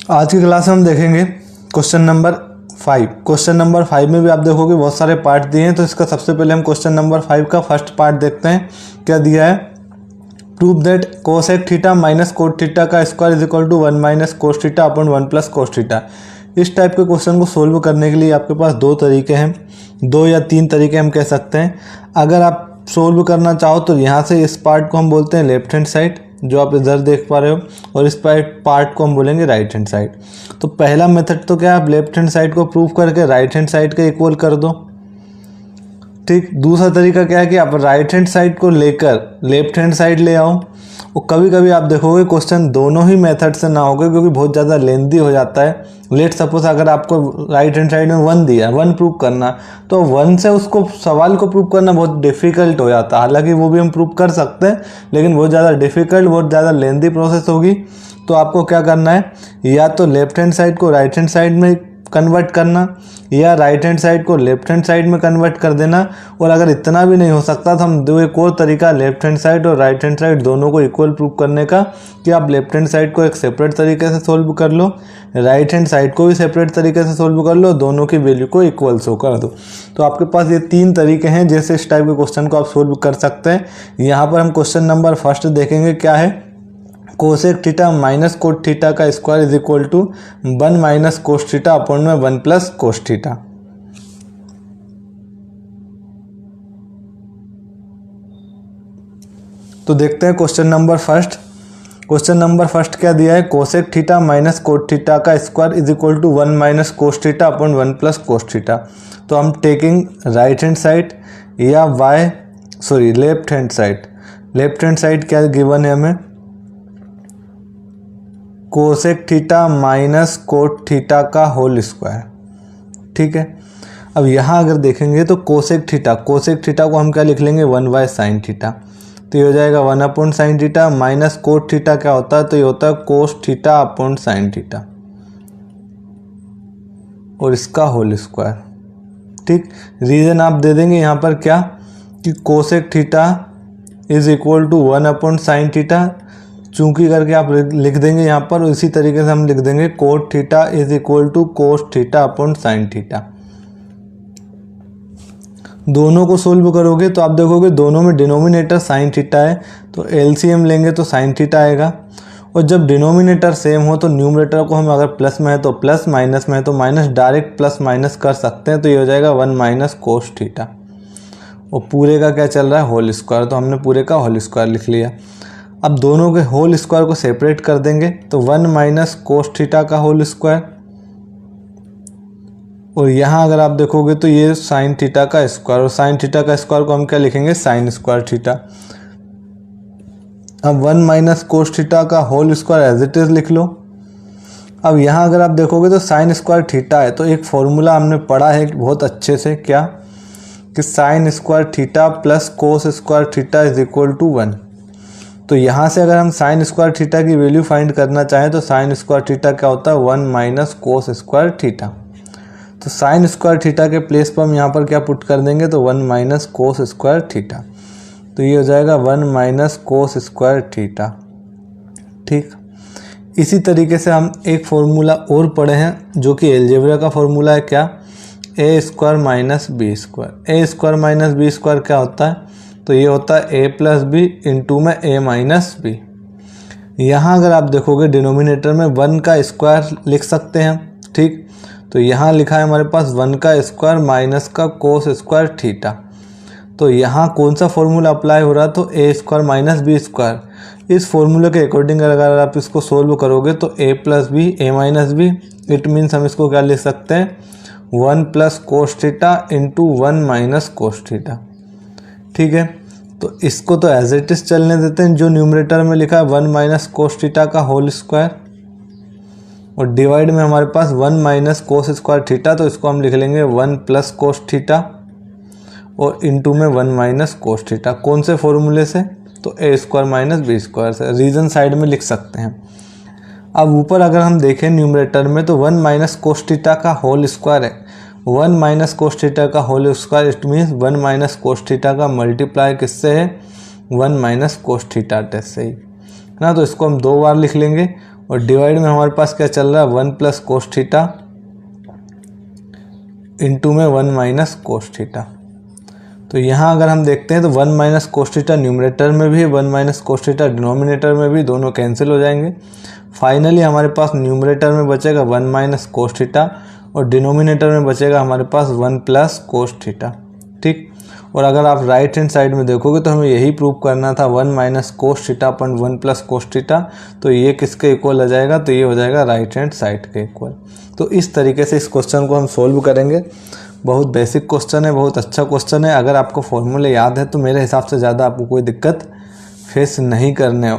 आज की क्लास में हम देखेंगे क्वेश्चन नंबर 5। क्वेश्चन नंबर 5 में भी आप देखोगे बहुत सारे पार्ट दिए हैं। तो इसका सबसे पहले हम क्वेश्चन नंबर 5 का फर्स्ट पार्ट देखते हैं। क्या दिया है? Prove that cosec theta minus cot theta का square is equal to 1 minus cos theta upon 1 plus cos theta. इस टाइप के क्वेश्चन को सोल्व करने के लिए आपके पास दो तरीके हैं, दो या तीन तरीके हम कह सकते हैं। अगर आप सोल्व करना चाहो तो यहाँ से इस पार्ट को हम बोलते हैं लेफ्ट हैंड साइड, जो आप इधर देख पा रहे हो, और इस पार्ट को हम बोलेंगे राइट हैंड साइड। तो पहला मेथड तो क्या, आप लेफ्ट हैंड साइड को प्रूव करके राइट हैंड साइड के इक्वल कर दो। ठीक। दूसरा तरीका क्या है कि आप राइट हैंड साइड को लेकर लेफ्ट हैंड साइड ले आओ। और कभी कभी आप देखोगे क्वेश्चन दोनों ही मेथड से ना होगा, क्योंकि बहुत ज़्यादा लेंदी हो जाता है। लेट सपोज अगर आपको राइट हैंड साइड में 1 दिया, 1 प्रूव करना, तो 1 से उसको सवाल को प्रूव करना बहुत डिफ़िकल्ट हो जाता है। हालांकि वो भी हम प्रूव कर सकते हैं, लेकिन बहुत ज़्यादा डिफ़िकल्ट, बहुत ज़्यादा लेंदी प्रोसेस होगी। तो आपको क्या करना है, या तो लेफ्ट हैंड साइड को राइट हैंड साइड में कन्वर्ट करना, या राइट हैंड साइड को लेफ्ट हैंड साइड में कन्वर्ट कर देना। और अगर इतना भी नहीं हो सकता तो हम दो एक और तरीका लेफ्ट हैंड साइड और राइट हैंड साइड दोनों को इक्वल प्रूव करने का, कि आप लेफ्ट हैंड साइड को एक सेपरेट तरीके से सोल्व कर लो, राइट हैंड साइड को भी सेपरेट तरीके से सोल्व कर लो, दोनों की वैल्यू को इक्वल शो कर दो। तो आपके पास ये 3 तरीके हैं जैसे इस टाइप के क्वेश्चन को आप सोल्व कर सकते हैं। यहाँ पर हम क्वेश्चन नंबर फर्स्ट देखेंगे। क्या है? Cosec theta minus cot theta का square is equal to 1 minus cos theta upon में 1 प्लस कोस थीटा। तो देखते हैं question number first. Question number first क्या दिया है? Cosec theta minus cot theta का square is equal to 1 minus cos theta upon 1 plus cos theta. तो हम टेकिंग राइट हैंड साइड या left hand side. Left hand side क्या given है हमें? Cosec theta minus cot theta का whole square. ठीक है। अब यहाँ अगर देखेंगे तो कोसेक थीटा को हम क्या लिख लेंगे? 1 बाय साइन थीटा। तो ये हो जाएगा 1 upon sine theta, minus cot theta क्या होता है? तो ये होता है कोस थीटा अपॉन साइन थीटा, और इसका होल स्क्वायर। ठीक। रीज़न आप दे देंगे यहाँ पर क्या, कि cosec theta is equal to 1 upon sine theta, चूंकि करके आप लिख देंगे यहाँ पर। इसी तरीके से हम लिख देंगे cot theta is equal to cos theta upon sine theta. दोनों को सोल्व करोगे तो आप देखोगे दोनों में डिनोमिनेटर साइन थीटा है, तो एलसीएम लेंगे तो साइन थीटा आएगा। और जब डिनोमिनेटर सेम हो तो न्यूमरेटर को हम अगर प्लस में है तो प्लस, माइनस में है तो माइनस, डायरेक्ट प्लस माइनस कर सकते हैं। तो ये हो जाएगा 1 माइनस कोस थीटा, और पूरे का क्या चल रहा है? Whole square. तो हमने पूरे का होल स्क्वायर लिख लिया। अब दोनों के होल स्क्वायर को सेपरेट कर देंगे, तो 1 माइनस कोस थीटा का होल स्क्वायर, और यहाँ अगर आप देखोगे तो ये साइन थीटा का स्क्वायर, और साइन थीटा का स्क्वायर को हम क्या लिखेंगे? Sine square theta. अब 1 माइनस कोस थीटा का whole square as it is लिख लो। अब यहाँ अगर आप देखोगे तो साइन स्क्वायर थीटा है, तो एक फॉर्मूला हमने पढ़ा है बहुत अच्छे से, क्या, कि sine square theta plus cos square theta is equal to 1। तो यहाँ से अगर हम साइन स्क्वायर थीटा की वैल्यू फाइंड करना चाहें तो साइन स्क्वायर थीटा क्या होता है? 1 माइनस कोस स्क्वायर थीटा। तो साइन स्क्वायर थीटा के प्लेस पर हम यहाँ पर क्या पुट कर देंगे? तो 1 माइनस कोस स्क्वायर थीटा। तो ये हो जाएगा 1 माइनस कोस स्क्वायर थीटा। ठीक। इसी तरीके से हम एक फॉर्मूला और पढ़े हैं जो कि एलजेब्रा का फॉर्मूला है। क्या? ए स्क्वायर माइनस बी स्क्वायर। ए स्क्वायर माइनस बी स्क्वायर क्या होता है? तो ये होता है ए प्लस बी इंटू में ए माइनस बी। यहाँ अगर आप देखोगे डिनोमिनेटर में 1 का स्क्वायर लिख सकते हैं। ठीक। तो यहाँ लिखा है हमारे पास 1 का स्क्वायर माइनस का कोस स्क्वायर थीटा। तो यहाँ कौन सा फॉर्मूला अप्लाई हो रहा है? तो ए स्क्वायर माइनस बी स्क्वायर। इस फॉर्मूले के अकॉर्डिंग अगर आप इसको सोल्व करोगे तो A plus B, A minus B, it means हम इसको क्या लिख सकते हैं? 1 plus cos theta into 1 minus cos theta. ठीक है। तो इसको तो एज इट इज चलने देते हैं, जो न्यूमरेटर में लिखा है 1 माइनस कोस थीटा का होल स्क्वायर, और डिवाइड में हमारे पास 1 माइनस कोस स्क्वायर थीटा, तो इसको हम लिख लेंगे 1 प्लस कोस थीटा, और इंटू में 1 माइनस कोस थीटा। कौन से फॉर्मूले से? तो ए स्क्वायर माइनस बी स्क्वायर से। रीजन साइड में लिख सकते हैं। अब ऊपर अगर हम देखें न्यूमरेटर में तो 1 माइनस कोस थीटा का होल स्क्वायर है। 1 माइनस कोस थीटा का whole square, it means 1 minus cos theta का मल्टीप्लाई किससे है? 1 माइनस कोस थीटा से ही, है ना। तो इसको हम 2 बार लिख लेंगे, और डिवाइड में हमारे पास क्या चल रहा है, 1 प्लस कोस थीटा इंटू में 1 माइनस कोस थीटा। तो यहाँ अगर हम देखते हैं तो 1 माइनस कोस थीटा न्यूमरेटर में भी, 1 माइनस कोस थीटा डिनोमिनेटर में भी, दोनों कैंसिल हो जाएंगे। फाइनली हमारे पास न्यूमरेटर में बचेगा 1 माइनस कोस थीटा और डिनोमिनेटर में बचेगा हमारे पास 1 प्लस कोस थीटा। ठीक, और अगर आप राइट हैंड साइड में देखोगे तो हमें यही प्रूव करना था 1 माइनस कोस थीटा अपन 1 प्लस कोस थीटा, तो ये किसके इक्वल आ जाएगा, तो ये हो जाएगा राइट हैंड साइड के इक्वल। तो इस तरीके से इस क्वेश्चन को हम सोल्व करेंगे। बहुत बेसिक क्वेश्चन है, बहुत अच्छा क्वेश्चन है। अगर आपको फॉर्मूले याद है तो मेरे हिसाब से ज़्यादा आपको कोई दिक्कत फेस नहीं करने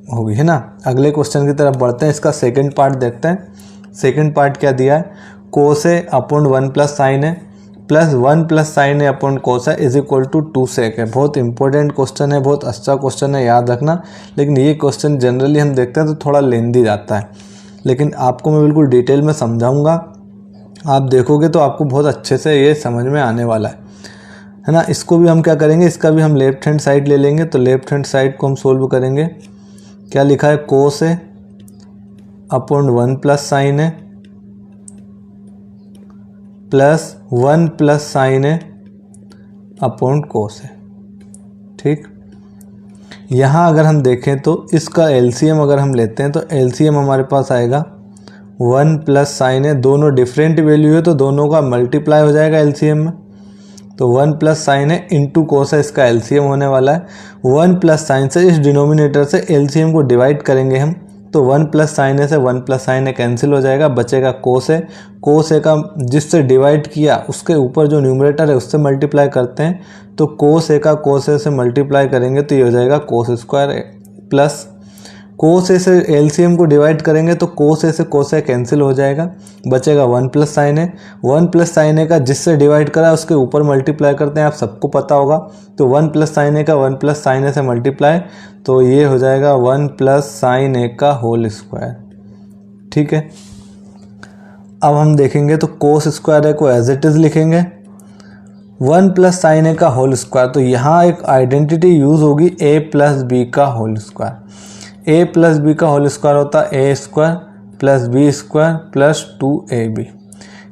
होगी, है ना। अगले क्वेश्चन की तरफ बढ़ते हैं, इसका सेकंड पार्ट देखते हैं। सेकंड पार्ट क्या दिया है, cos A upon 1 plus sine A plus 1 plus sine A upon cos A is equal to 2 sec है। बहुत इंपॉर्टेंट क्वेश्चन है, बहुत अच्छा क्वेश्चन है, याद रखना। लेकिन ये क्वेश्चन जनरली हम देखते हैं तो थोड़ा लेंदी जाता है, लेकिन आपको मैं बिल्कुल डिटेल में समझाऊंगा। आप देखोगे तो आपको बहुत अच्छे से ये समझ में आने वाला है ना। इसको भी हम क्या करेंगे, इसका भी हम लेफ्ट हैंड साइड ले लेंगे। तो लेफ्ट हैंड साइड को हम सोल्व करेंगे। क्या लिखा है, cos A upon 1 plus sine A plus 1 plus sine A upon cos ए। ठीक, यहाँ अगर हम देखें तो इसका एलसीएम अगर हम लेते हैं तो एलसीएम हमारे पास आएगा 1 प्लस साइन ए। दोनों डिफरेंट वैल्यू है तो दोनों का मल्टीप्लाई हो जाएगा एलसीएम में। तो 1 plus sine A into cos ए इसका एलसीएम होने वाला है। 1 प्लस साइन से इस डिनोमिनेटर से एलसीएम को डिवाइड करेंगे हम, तो 1 प्लस साइन ए से 1 प्लस साइन ए कैंसिल हो जाएगा, बचेगा कोस ए। कोस ए का जिससे डिवाइड किया उसके ऊपर जो न्यूमरेटर है उससे मल्टीप्लाई करते हैं, तो कोस ए का कोस ए से मल्टीप्लाई करेंगे तो ये हो जाएगा कोस स्क्वायर ए। प्लस कोस ए से एलसीएम को डिवाइड करेंगे तो कोस ए से कोस ए कैंसिल हो जाएगा, बचेगा 1 प्लस साइन ए। 1 प्लस साइन ए का जिससे डिवाइड करा उसके ऊपर मल्टीप्लाई करते हैं, आप सबको पता होगा। तो 1 प्लस साइन ए का 1 प्लस साइन ए से मल्टीप्लाई, तो ये हो जाएगा 1 प्लस साइन ए का होल स्क्वायर। ठीक है, अब हम देखेंगे तो कोस स्क्वायर ए को एज इट इज़ लिखेंगे 1 प्लस साइन ए का होल स्क्वायर। तो यहाँ एक आइडेंटिटी यूज़ होगी a प्लस बी का whole square. a plus B का होल स्क्वायर होता है a square plus B square plus 2ab।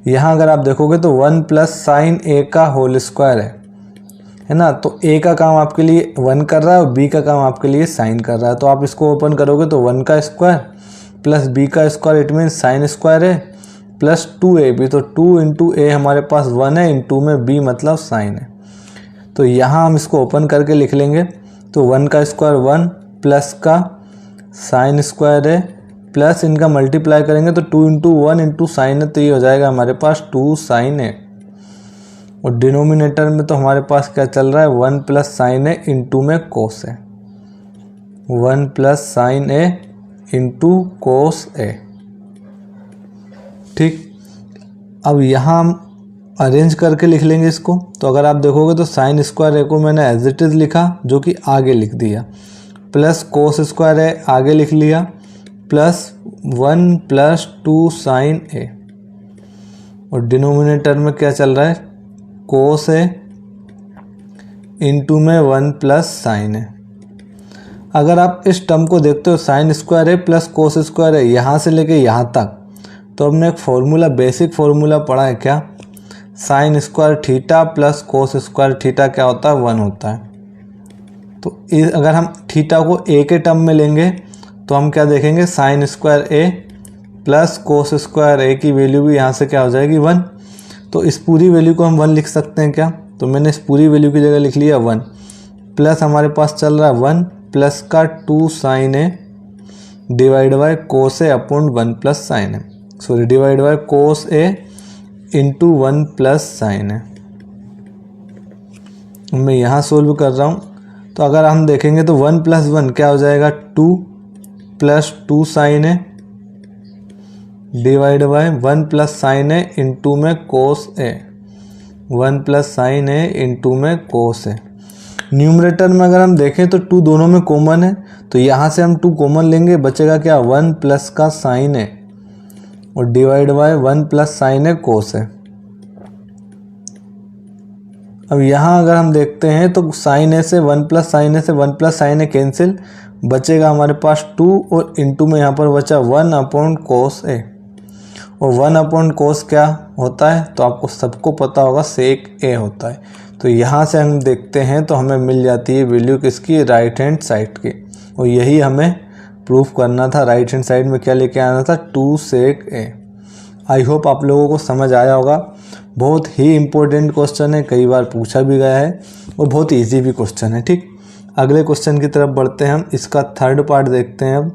यहाँ अगर आप देखोगे तो 1 प्लस साइन a का होल स्क्वायर है ना। तो a का काम आपके लिए 1 कर रहा है और b का काम आपके लिए साइन कर रहा है। तो आप इसको ओपन करोगे तो 1 का स्क्वायर प्लस b का square, it mean sine square है, प्लस 2ab। तो 2 इंटू a हमारे पास 1 है, इंटू में b मतलब साइन है। तो यहाँ हम इसको ओपन करके लिख लेंगे। तो 1 का स्क्वायर 1 प्लस का साइन स्क्वायर है प्लस इनका मल्टीप्लाई करेंगे तो 2 इंटू 1 इंटू साइन है, तो ये हो जाएगा हमारे पास 2 साइन है। और डिनोमिनेटर में तो हमारे पास क्या चल रहा है, 1 प्लस साइन है इंटू में कोस है, 1 plus sine A into cos ए। ठीक, अब यहाँ हम अरेंज करके लिख लेंगे इसको। तो अगर आप देखोगे तो साइन स्क्वायर ए को मैंने एज इट इज़ लिखा, जो कि आगे लिख दिया, प्लस कोस स्क्वायर ए आगे लिख लिया, प्लस 1 प्लस 2 साइन ए। और डिनोमिनेटर में क्या चल रहा है, कोस ए इंटू में 1 प्लस साइन ए। अगर आप इस टर्म को देखते हो sign square A plus cos square ए, यहाँ से लेके यहाँ तक, तो हमने एक फॉर्मूला, बेसिक फॉर्मूला पढ़ा है क्या, sine square theta plus cos square theta क्या होता है, 1 होता है। तो अगर हम थीटा को ए के टर्म में लेंगे तो हम क्या देखेंगे, sign square A plus cos square ए की वैल्यू भी यहाँ से क्या हो जाएगी, 1। तो इस पूरी वैल्यू को हम 1 लिख सकते हैं क्या, तो मैंने इस पूरी वैल्यू की जगह लिख लिया 1, प्लस हमारे पास चल रहा है 1 प्लस का 2 sine A divide by cos A upon 1 plus sine A, sorry divide by cos A into 1 plus sine A. मैं यहाँ सोल्व कर रहा हूँ। तो अगर हम देखेंगे तो 1 प्लस 1 क्या हो जाएगा, 2 plus 2 sine A divide by 1 plus sine A into में cos A, 1 plus sine A into में कोस ए। न्यूमरेटर में अगर हम देखें तो 2 दोनों में कॉमन है, तो यहाँ से हम 2 कॉमन लेंगे, बचेगा क्या, 1 प्लस का साइन ए और डिवाइड बाय 1 प्लस साइन ए कोस ए। अब यहाँ अगर हम देखते हैं तो साइन ए से 1 प्लस साइन ए से 1 प्लस साइन ए कैंसिल, बचेगा हमारे पास 2 और इंटू में यहाँ पर बचा 1 अपॉन कोस ए, और 1 अपॉन कोस क्या होता है तो आपको सबको पता होगा सेक ए होता है। तो यहाँ से हम देखते हैं तो हमें मिल जाती है वैल्यू किसकी, राइट हैंड साइड की, और यही हमें प्रूफ करना था। राइट हैंड साइड में क्या लेके आना था, 2 सेक ए। आई होप आप लोगों को समझ आया होगा। बहुत ही इम्पोर्टेंट क्वेश्चन है, कई बार पूछा भी गया है और बहुत ईजी भी क्वेश्चन है। ठीक, अगले क्वेश्चन की तरफ बढ़ते हैं हम। इसका थर्ड पार्ट देखते हैं अब।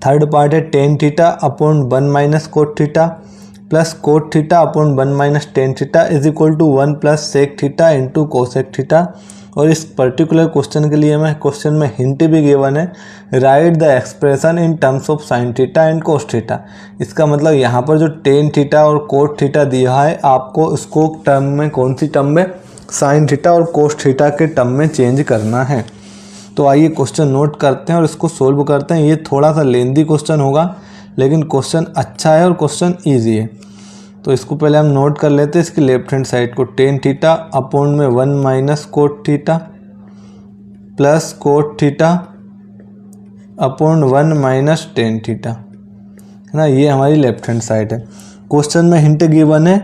थर्ड पार्ट है tan theta upon 1 minus cot theta plus cot theta upon 1 minus tan theta is equal to 1 plus sec theta into cosec theta. और इस पर्टिकुलर क्वेश्चन के लिए मैं क्वेश्चन में हिंट भी गिवन है, right the expression in terms of sine theta and cos theta. इसका मतलब यहाँ पर जो टेन थीटा और कोट थीटा दिया है, आपको उसको टर्म में, कौन सी टर्म में, साइन थीटा और कोस थीटा के टर्म में चेंज करना है। तो आइए क्वेश्चन नोट करते हैं और इसको सोल्व करते हैं। ये थोड़ा सा लेंदी क्वेश्चन होगा, लेकिन क्वेश्चन अच्छा है और क्वेश्चन ईजी है। तो इसको पहले हम नोट कर लेते हैं। इसकी लेफ्ट हैंड साइड को टेन थीटा अपॉन में 1 minus cot theta plus cot theta upon 1 minus tan theta, है ना, ये हमारी लेफ्ट हैंड साइड है। क्वेश्चन में हिंट गिवन है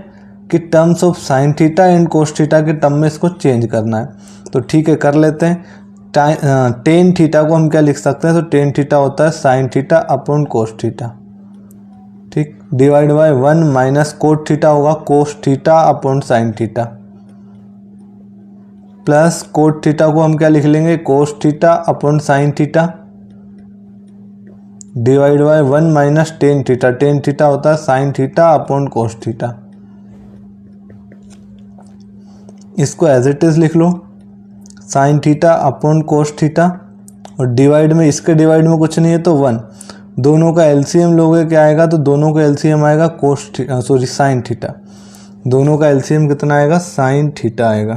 कि terms of sine theta and cos theta के टर्म में इसको चेंज करना है। तो ठीक है, कर लेते हैं। टेन थीटा को हम क्या लिख सकते हैं, तो टेन थीटा होता है sine theta upon cos theta, ठीक, divide by 1 minus cot theta होगा cos theta upon sine theta, plus cot theta को हम क्या लिख लेंगे, cos theta upon sine theta, divide by 1 minus tan theta. Tan theta होता है sine theta upon cos theta. इसको एज इट इज लिख लो, sine theta upon cos theta, और डिवाइड में, इसके डिवाइड में कुछ नहीं है तो 1। दोनों का एलसीएम लोगे क्या आएगा, तो दोनों का एलसीएम आएगा साइन थीटा। दोनों का एलसीएम कितना आएगा, साइन थीटा आएगा,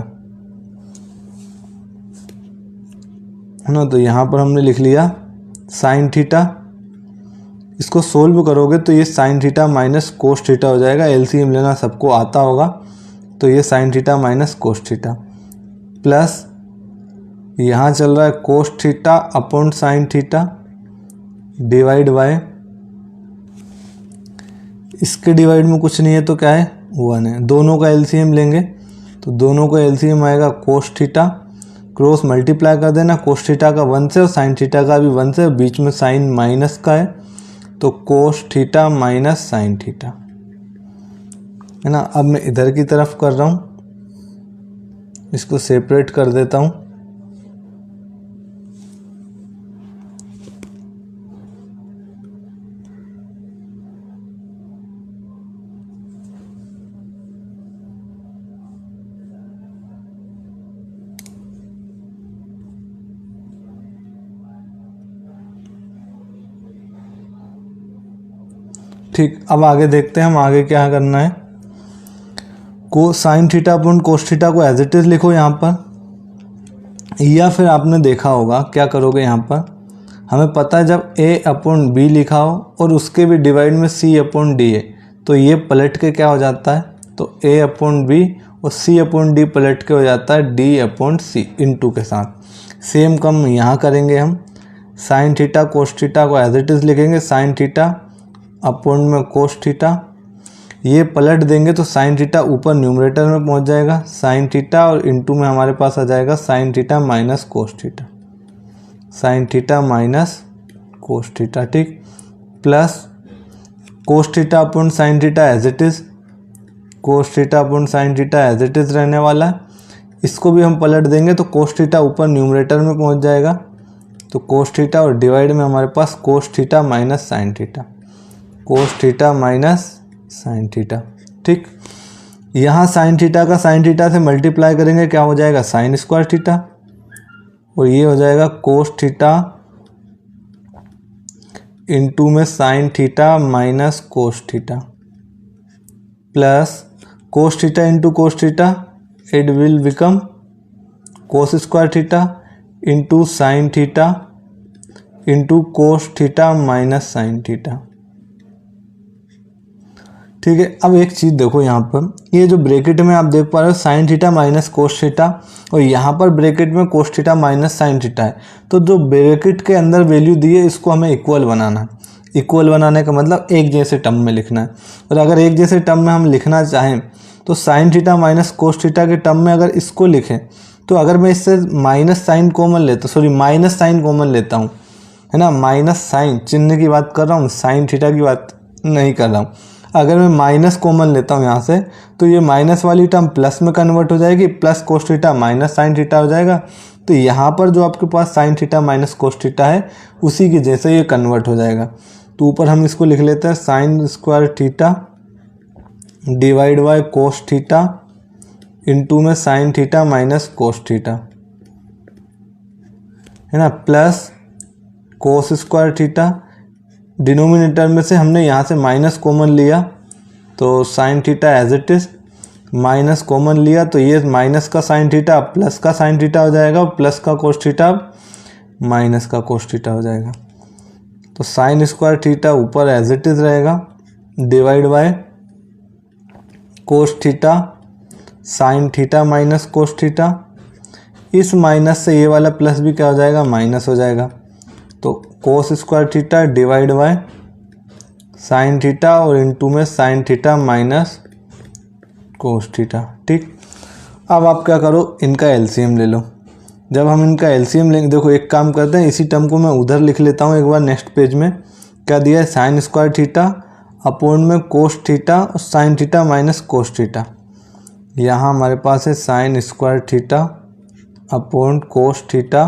है ना। तो यहाँ पर हमने लिख लिया साइन थीटा। इसको सोल्व करोगे तो ये sine theta minus cos theta हो जाएगा। एलसीएम लेना सबको आता होगा, तो ये sine theta minus cos theta, plus यहाँ चल रहा है कोस theta upon sine theta, divide bye, इसके डिवाइड में कुछ नहीं है तो क्या है, 1 है। दोनों का एलसीएम लेंगे तो दोनों का एलसीएम आएगा कोस थीटा, क्रॉस मल्टीप्लाई कर देना, कोस थीटा का 1 से और साइन थीटा का भी 1 से, बीच में साइन माइनस का है तो cos theta minus sine theta, है ना। अब मैं इधर की तरफ कर रहा हूँ, इसको सेपरेट कर देता हूँ। ठीक, अब आगे देखते हैं हम आगे क्या करना है। को sign theta upon cos theta को एज इट इज लिखो यहाँ पर, या फिर आपने देखा होगा क्या करोगे, यहाँ पर हमें पता है जब a अपॉन बी लिखा हो और उसके भी डिवाइड में c अपॉन डी है, तो ये पलट के क्या हो जाता है, तो a अपॉन बी और c अपॉन डी पलट के हो जाता है d अपॉन सी इंटू के साथ। सेम कम यहाँ करेंगे हम, साइन थीटा कोस थीटा को एज इट इज लिखेंगे, साइन थीटा अपॉन में कोस थीटा, ये पलट देंगे तो साइन थीटा ऊपर न्यूमरेटर में पहुंच जाएगा, साइन थीटा, और इनटू में हमारे पास आ जाएगा sine theta minus cos theta, sine theta minus cos theta, ठीक, plus cos theta upon sine theta as it is, cos theta upon sine theta as it is रहने वाला है। इसको भी हम पलट देंगे तो कोस थीटा ऊपर न्यूमरेटर में पहुंच जाएगा, तो कोस थीटा, और डिवाइड में हमारे पास cos theta minus sine theta, cos theta minus sine theta, ठीक। यहाँ साइन थीटा का साइन थीटा से मल्टीप्लाई करेंगे, क्या हो जाएगा, साइन स्क्वायर थीटा, और ये हो जाएगा कोस थीटा इंटू में sine theta minus cos theta, plus cos theta into cos theta, it will become cos square theta into sine theta into cos theta minus sine theta, ठीक है। अब एक चीज़ देखो यहाँ पर, ये जो ब्रैकेट में आप देख पा रहे हो sign theta minus cos theta, और यहाँ पर ब्रैकेट में cos theta minus sine theta है। तो जो ब्रैकेट के अंदर वैल्यू दी है इसको हमें इक्वल बनाना है। इक्वल बनाने का मतलब एक जैसे टर्म में लिखना है। और अगर एक जैसे टर्म में हम लिखना चाहें तो sine theta minus cos theta के टर्म में अगर इसको लिखें, तो अगर मैं इससे माइनस साइन कॉमन लेता, सॉरी माइनस साइन कॉमन लेता हूँ, है ना, माइनस साइन चिन्ह की बात कर रहा हूँ, साइन थीटा की बात नहीं कर रहा हूँ। अगर मैं माइनस कॉमन लेता हूँ यहाँ से, तो ये माइनस वाली टर्म प्लस में कन्वर्ट हो जाएगी, plus cos theta minus sine theta हो जाएगा। तो यहाँ पर जो आपके पास sine theta minus cos theta है उसी के जैसे ये कन्वर्ट हो जाएगा। तो ऊपर हम इसको लिख लेते हैं sine square theta divide by cos theta into में sine theta minus cos theta, है ना, plus cos square theta. Denominator में से हमने यहाँ से माइनस कॉमन लिया तो sine theta as it is, minus common लिया तो ये माइनस का साइन थीटा प्लस का साइन थीटा हो जाएगा, और प्लस का कोस थीटा माइनस का कोस थीटा हो जाएगा। तो साइन स्क्वायर थीटा ऊपर एज इट इज रहेगा, divide by cos theta sine theta minus cos theta. इस माइनस से ये वाला प्लस भी क्या हो जाएगा, माइनस हो जाएगा। तो कोस square theta divide by sign theta और इनटू में sine theta minus cos theta. ठीक, अब आप क्या करो, इनका एलसीएम ले लो। जब हम इनका एलसीएम लेंगे, देखो एक काम करते हैं, इसी टर्म को मैं उधर लिख लेता हूँ एक बार नेक्स्ट पेज में। क्या दिया है, साइन स्क्वायर थीटा अपॉन में कोस थीटा और sine theta minus cos theta. यहाँ हमारे पास है sine square theta upon cos theta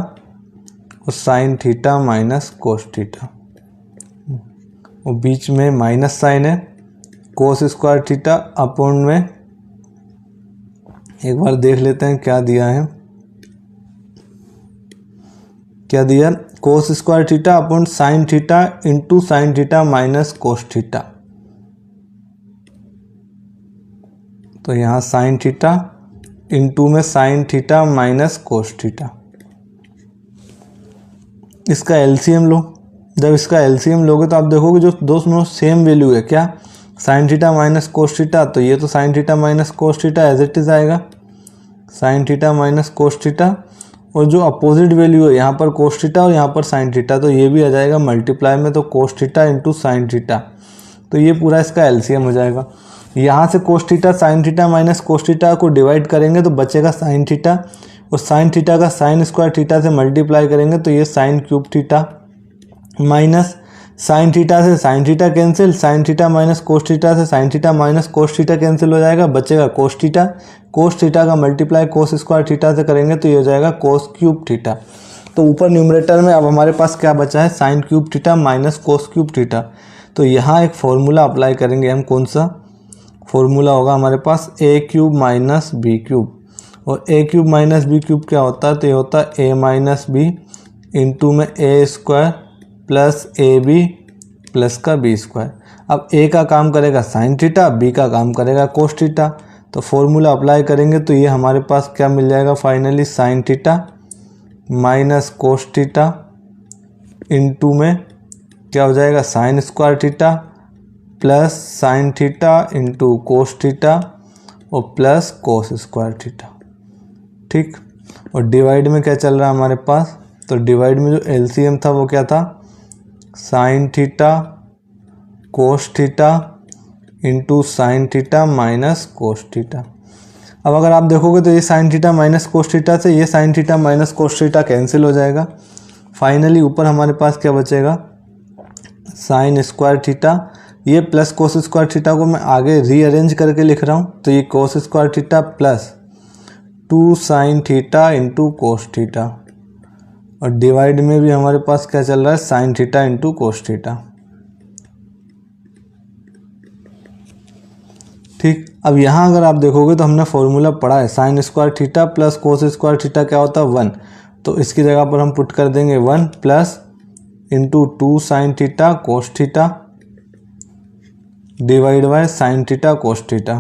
और sine theta minus cos theta, और बीच में माइनस साइन है। कोस स्क्वायर थीटा अपॉन में एक बार देख लेते हैं क्या दिया है, क्या दिया, कोस square theta upon sine theta into sine theta minus cos theta. तो यहाँ साइन थीटा इंटू में sine theta minus cos theta. इसका एलसीएम लो। जब इसका एलसीएम लोगे तो आप देखोगे जो दोनों सेम वैल्यू है, क्या, sine theta minus cos theta, तो ये तो sine theta minus cos theta as it is आएगा, sine theta minus cos theta. और जो अपोजिट वैल्यू है यहाँ पर कोस थीटा और यहाँ पर साइन थीटा, तो ये भी आ जाएगा मल्टीप्लाई में, तो cos theta into sine theta. तो ये पूरा इसका एलसीएम हो जाएगा। यहाँ से cos theta sine theta minus cos theta को डिवाइड करेंगे तो बचेगा साइन थीटा, और साइन थीटा का साइन स्क्वायर थीटा से मल्टीप्लाई करेंगे तो ये sine cube theta, minus sine theta से sine theta cancel, sine theta minus cos theta से sine theta minus cos theta cancel हो जाएगा, बचेगा कोस थीटा। कोस थीटा का मल्टीप्लाई कोस स्क्वायर थीटा से करेंगे तो ये हो जाएगा कोस क्यूब थीटा। तो ऊपर न्यूमरेटर में अब हमारे पास क्या बचा है, साइन क्यूब थीटा माइनस कोस क्यूब थीटा। तो यहाँ एक फॉर्मूला अप्लाई करेंगे हम, कौन सा फॉर्मूला होगा हमारे पास, ए क्यूब माइनस बी क्यूब। और ए क्यूब माइनस बी क्यूब क्या होता है, तो ये होता है ए माइनस बी इंटू में A square plus A B plus का बी स्क्वायर। अब ए का काम करेगा साइन थीटा, बी का काम करेगा कोस थीटा। तो फॉर्मूला अप्लाई करेंगे तो ये हमारे पास क्या मिल जाएगा finally, sign theta minus cos theta into में क्या हो जाएगा, sine square theta plus sine theta into cos theta और प्लस कोस स्क्वायर थीटा। ठीक, और डिवाइड में क्या चल रहा है हमारे पास, तो डिवाइड में जो एलसीएम था वो क्या था, sign theta cos theta into sine theta minus cos theta. अब अगर आप देखोगे तो ये sine theta minus cos theta से ये sine theta minus cos theta cancel हो जाएगा। फाइनली ऊपर हमारे पास क्या बचेगा, साइन स्क्वायर थीटा, ये प्लस कोस स्क्वायर थीटा को मैं आगे रीअरेंज करके लिख रहा हूँ, तो ये कोस square theta plus 2 sine theta into cos theta, और डिवाइड में भी हमारे पास क्या चल रहा है, sine theta into cos theta. ठीक, अब यहाँ अगर आप देखोगे तो हमने फॉर्मूला पढ़ा है, sine square theta plus cos square theta क्या होता है 1, तो इसकी जगह पर हम पुट कर देंगे 1 plus into 2 sign theta cos theta divide by sign theta cos theta.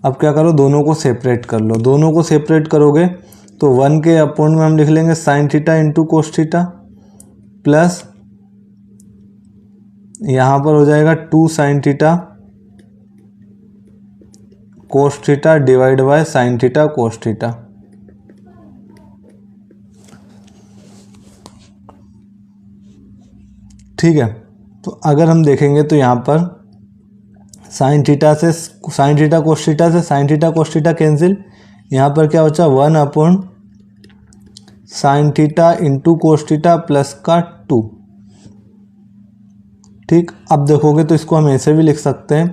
अब क्या करो, दोनों को सेपरेट कर लो। दोनों को सेपरेट करोगे तो 1 के अपॉन में हम लिख लेंगे sine theta into cos theta plus यहाँ पर हो जाएगा 2 sign theta cos theta divide by sign theta cos theta. ठीक है, तो अगर हम देखेंगे तो यहाँ पर साइन थीटा से साइन थीटा कोस थीटा से sine theta cos theta cancel, यहाँ पर क्या बचा 1 upon sine theta into cos theta plus का 2। ठीक, अब देखोगे तो इसको हम ऐसे भी लिख सकते हैं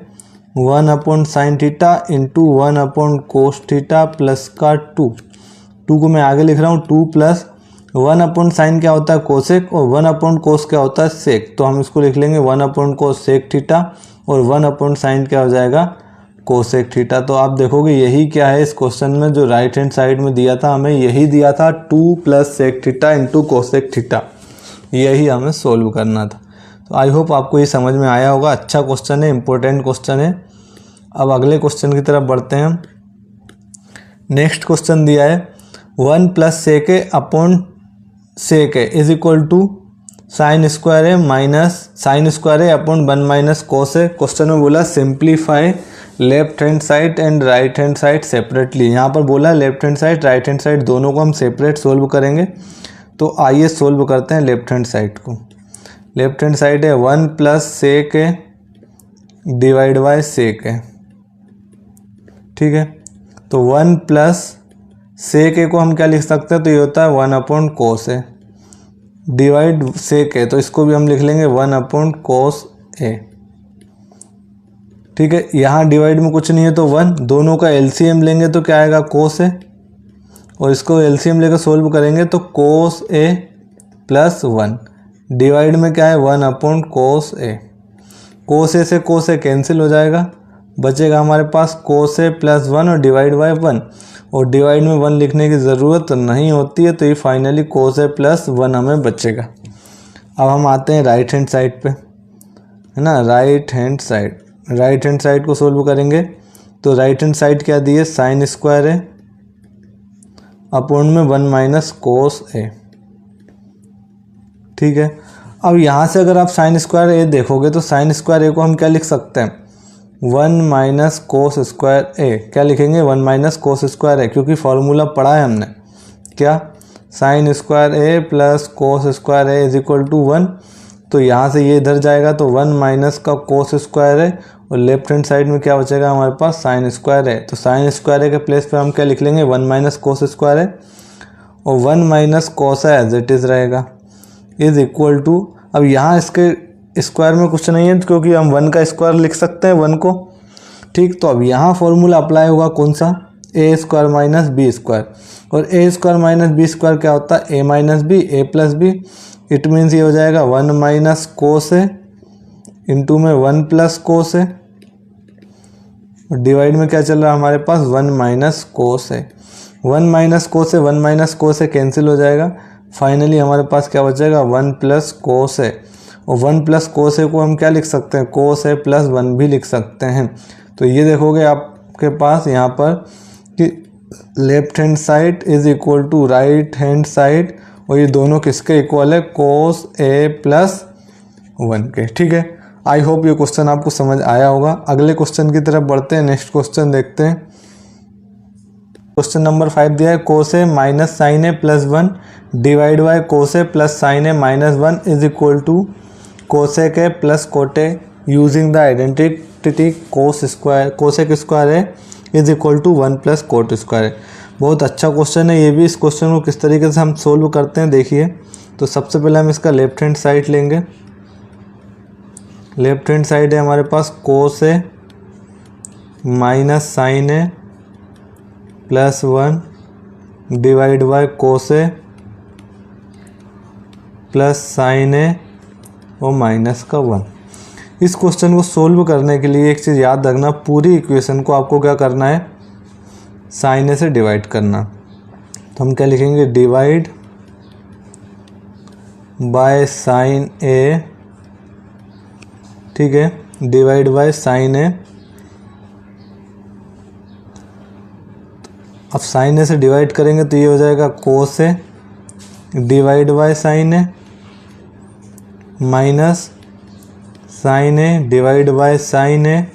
1 upon sine theta into 1 upon cos theta plus का 2 को मैं आगे लिख रहा हूँ 2 प्लस 1 अपॉन साइन क्या होता है कोसेक और 1 अपॉन कोस क्या होता है सेक, तो हम इसको लिख लेंगे 1 अपॉन कोस सेक थीटा और 1 अपॉन साइन क्या हो जाएगा कोसेक थीटा। तो आप देखोगे यही क्या है इस क्वेश्चन में जो राइट हैंड साइड में दिया था, हमें यही दिया था 2 plus sec theta into cosec theta, यही हमें सोल्व करना था। तो आई होप आपको ये समझ में आया होगा। अच्छा क्वेश्चन है, इंपॉर्टेंट क्वेश्चन है। अब अगले क्वेश्चन की तरफ बढ़ते हैं। नेक्स्ट क्वेश्चन दिया है 1 plus sec A upon sec A is equal to sine square A minus sine square A upon 1 minus cos A. Question में बोला simplify left hand side and right hand side separately. यहाँ पर बोला left hand side right hand side दोनों को हम separate solve करेंगे। तो आइए सोल्व करते हैं लेफ्ट हैंड साइड को। लेफ्ट हैंड साइड है 1 plus sec A divide by sec A. ठीक है, तो 1 प्लस सेक ए को हम क्या लिख सकते हैं, तो ये होता है 1 अपॉन कोस ए डिवाइड सेक ए, तो इसको भी हम लिख लेंगे 1 अपॉन कोस ए। ठीक है, यहाँ डिवाइड में कुछ नहीं है तो 1, दोनों का एलसीएम लेंगे तो क्या आएगा कोस ए, और इसको एलसीएम लेकर सोल्व करेंगे तो कोस ए प्लस 1 डिवाइड में क्या है 1 अपॉन कोस ए। कोस ए से कोस ए कैंसिल हो जाएगा, बचेगा हमारे पास कोस ए प्लस 1 और डिवाइड बाय 1, और डिवाइड में 1 लिखने की ज़रूरत नहीं होती है, तो ये फाइनली कोस ए प्लस 1 हमें बचेगा। अब हम आते हैं राइट हैंड साइड पे, है ना। राइट हैंड साइड को सोल्व करेंगे तो राइट हैंड साइड क्या दी है साइन स्क्वायर ए अपॉन में 1 माइनस कोस ए। ठीक है, अब यहाँ से अगर आप साइन स्क्वायर ए देखोगे तो साइन स्क्वायर ए को हम क्या लिख सकते हैं 1 माइनस कोस स्क्वायर ए। क्या लिखेंगे 1 माइनस कोस स्क्वायर ए, क्योंकि फॉर्मूला पढ़ा है हमने क्या sine square A plus cos square A is equal to 1। तो यहाँ से ये इधर जाएगा तो 1 माइनस का कोस स्क्वायर ए, और लेफ्ट हैंड साइड में क्या बचेगा हमारे पास साइन स्क्वायर ए। तो साइन स्क्वायर ए के प्लेस पे हम क्या लिख लेंगे 1 माइनस कोस स्क्वायर ए, और 1 minus cos A as it is रहेगा इज इक्वल टू। अब यहाँ इसके स्क्वायर में कुछ नहीं है क्योंकि हम 1 का स्क्वायर लिख सकते हैं 1 को। ठीक, तो अब यहाँ फॉर्मूला अप्लाई होगा कौन सा A square minus B square, और A square minus B square क्या होता है A minus B A plus B. It means ये हो जाएगा 1 माइनस कोस ए इंटू में 1 प्लस कोस ए, डिवाइड में क्या चल रहा है हमारे पास 1 minus cos A. 1 minus cos A 1 minus cos A cancel हो जाएगा, फाइनली हमारे पास क्या बचेगा 1 प्लस कोस ए, और 1 प्लस कोस ए को हम क्या लिख सकते हैं कोस ए प्लस 1 भी लिख सकते हैं। तो ये देखोगे आपके पास यहाँ पर कि left hand side is equal to right hand side, और ये दोनों किसके इक्वल है कोस ए प्लस 1 के। ठीक है, आई होप ये क्वेश्चन आपको समझ आया होगा। अगले क्वेश्चन की तरफ बढ़ते हैं, नेक्स्ट क्वेश्चन देखते हैं। क्वेश्चन नंबर 5 दिया है cos A minus sine A plus 1 divide by cos A plus sine A minus 1 is equal to cosec A plus cot A using the identity cosec square A is equal to 1 plus cot square A. बहुत अच्छा question है ये भी। इस question को किस तरीके से हम सोल्व करते हैं देखिए। तो सबसे पहले हम इसका लेफ्ट हैंड साइड लेंगे। लेफ्ट हैंड साइड है हमारे पास cos A minus sine A plus 1 divide by cos A plus sine A और माइनस का 1। इस क्वेश्चन को सोल्व करने के लिए एक चीज़ याद रखना, पूरी इक्वेशन को आपको क्या करना है साइन ए से डिवाइड करना। तो हम क्या लिखेंगे डिवाइड बाय साइन ए। ठीक है, डिवाइड बाय साइन ए। अब साइन ए से डिवाइड करेंगे तो ये हो जाएगा cos A divide by sine A minus sine A divide by sine A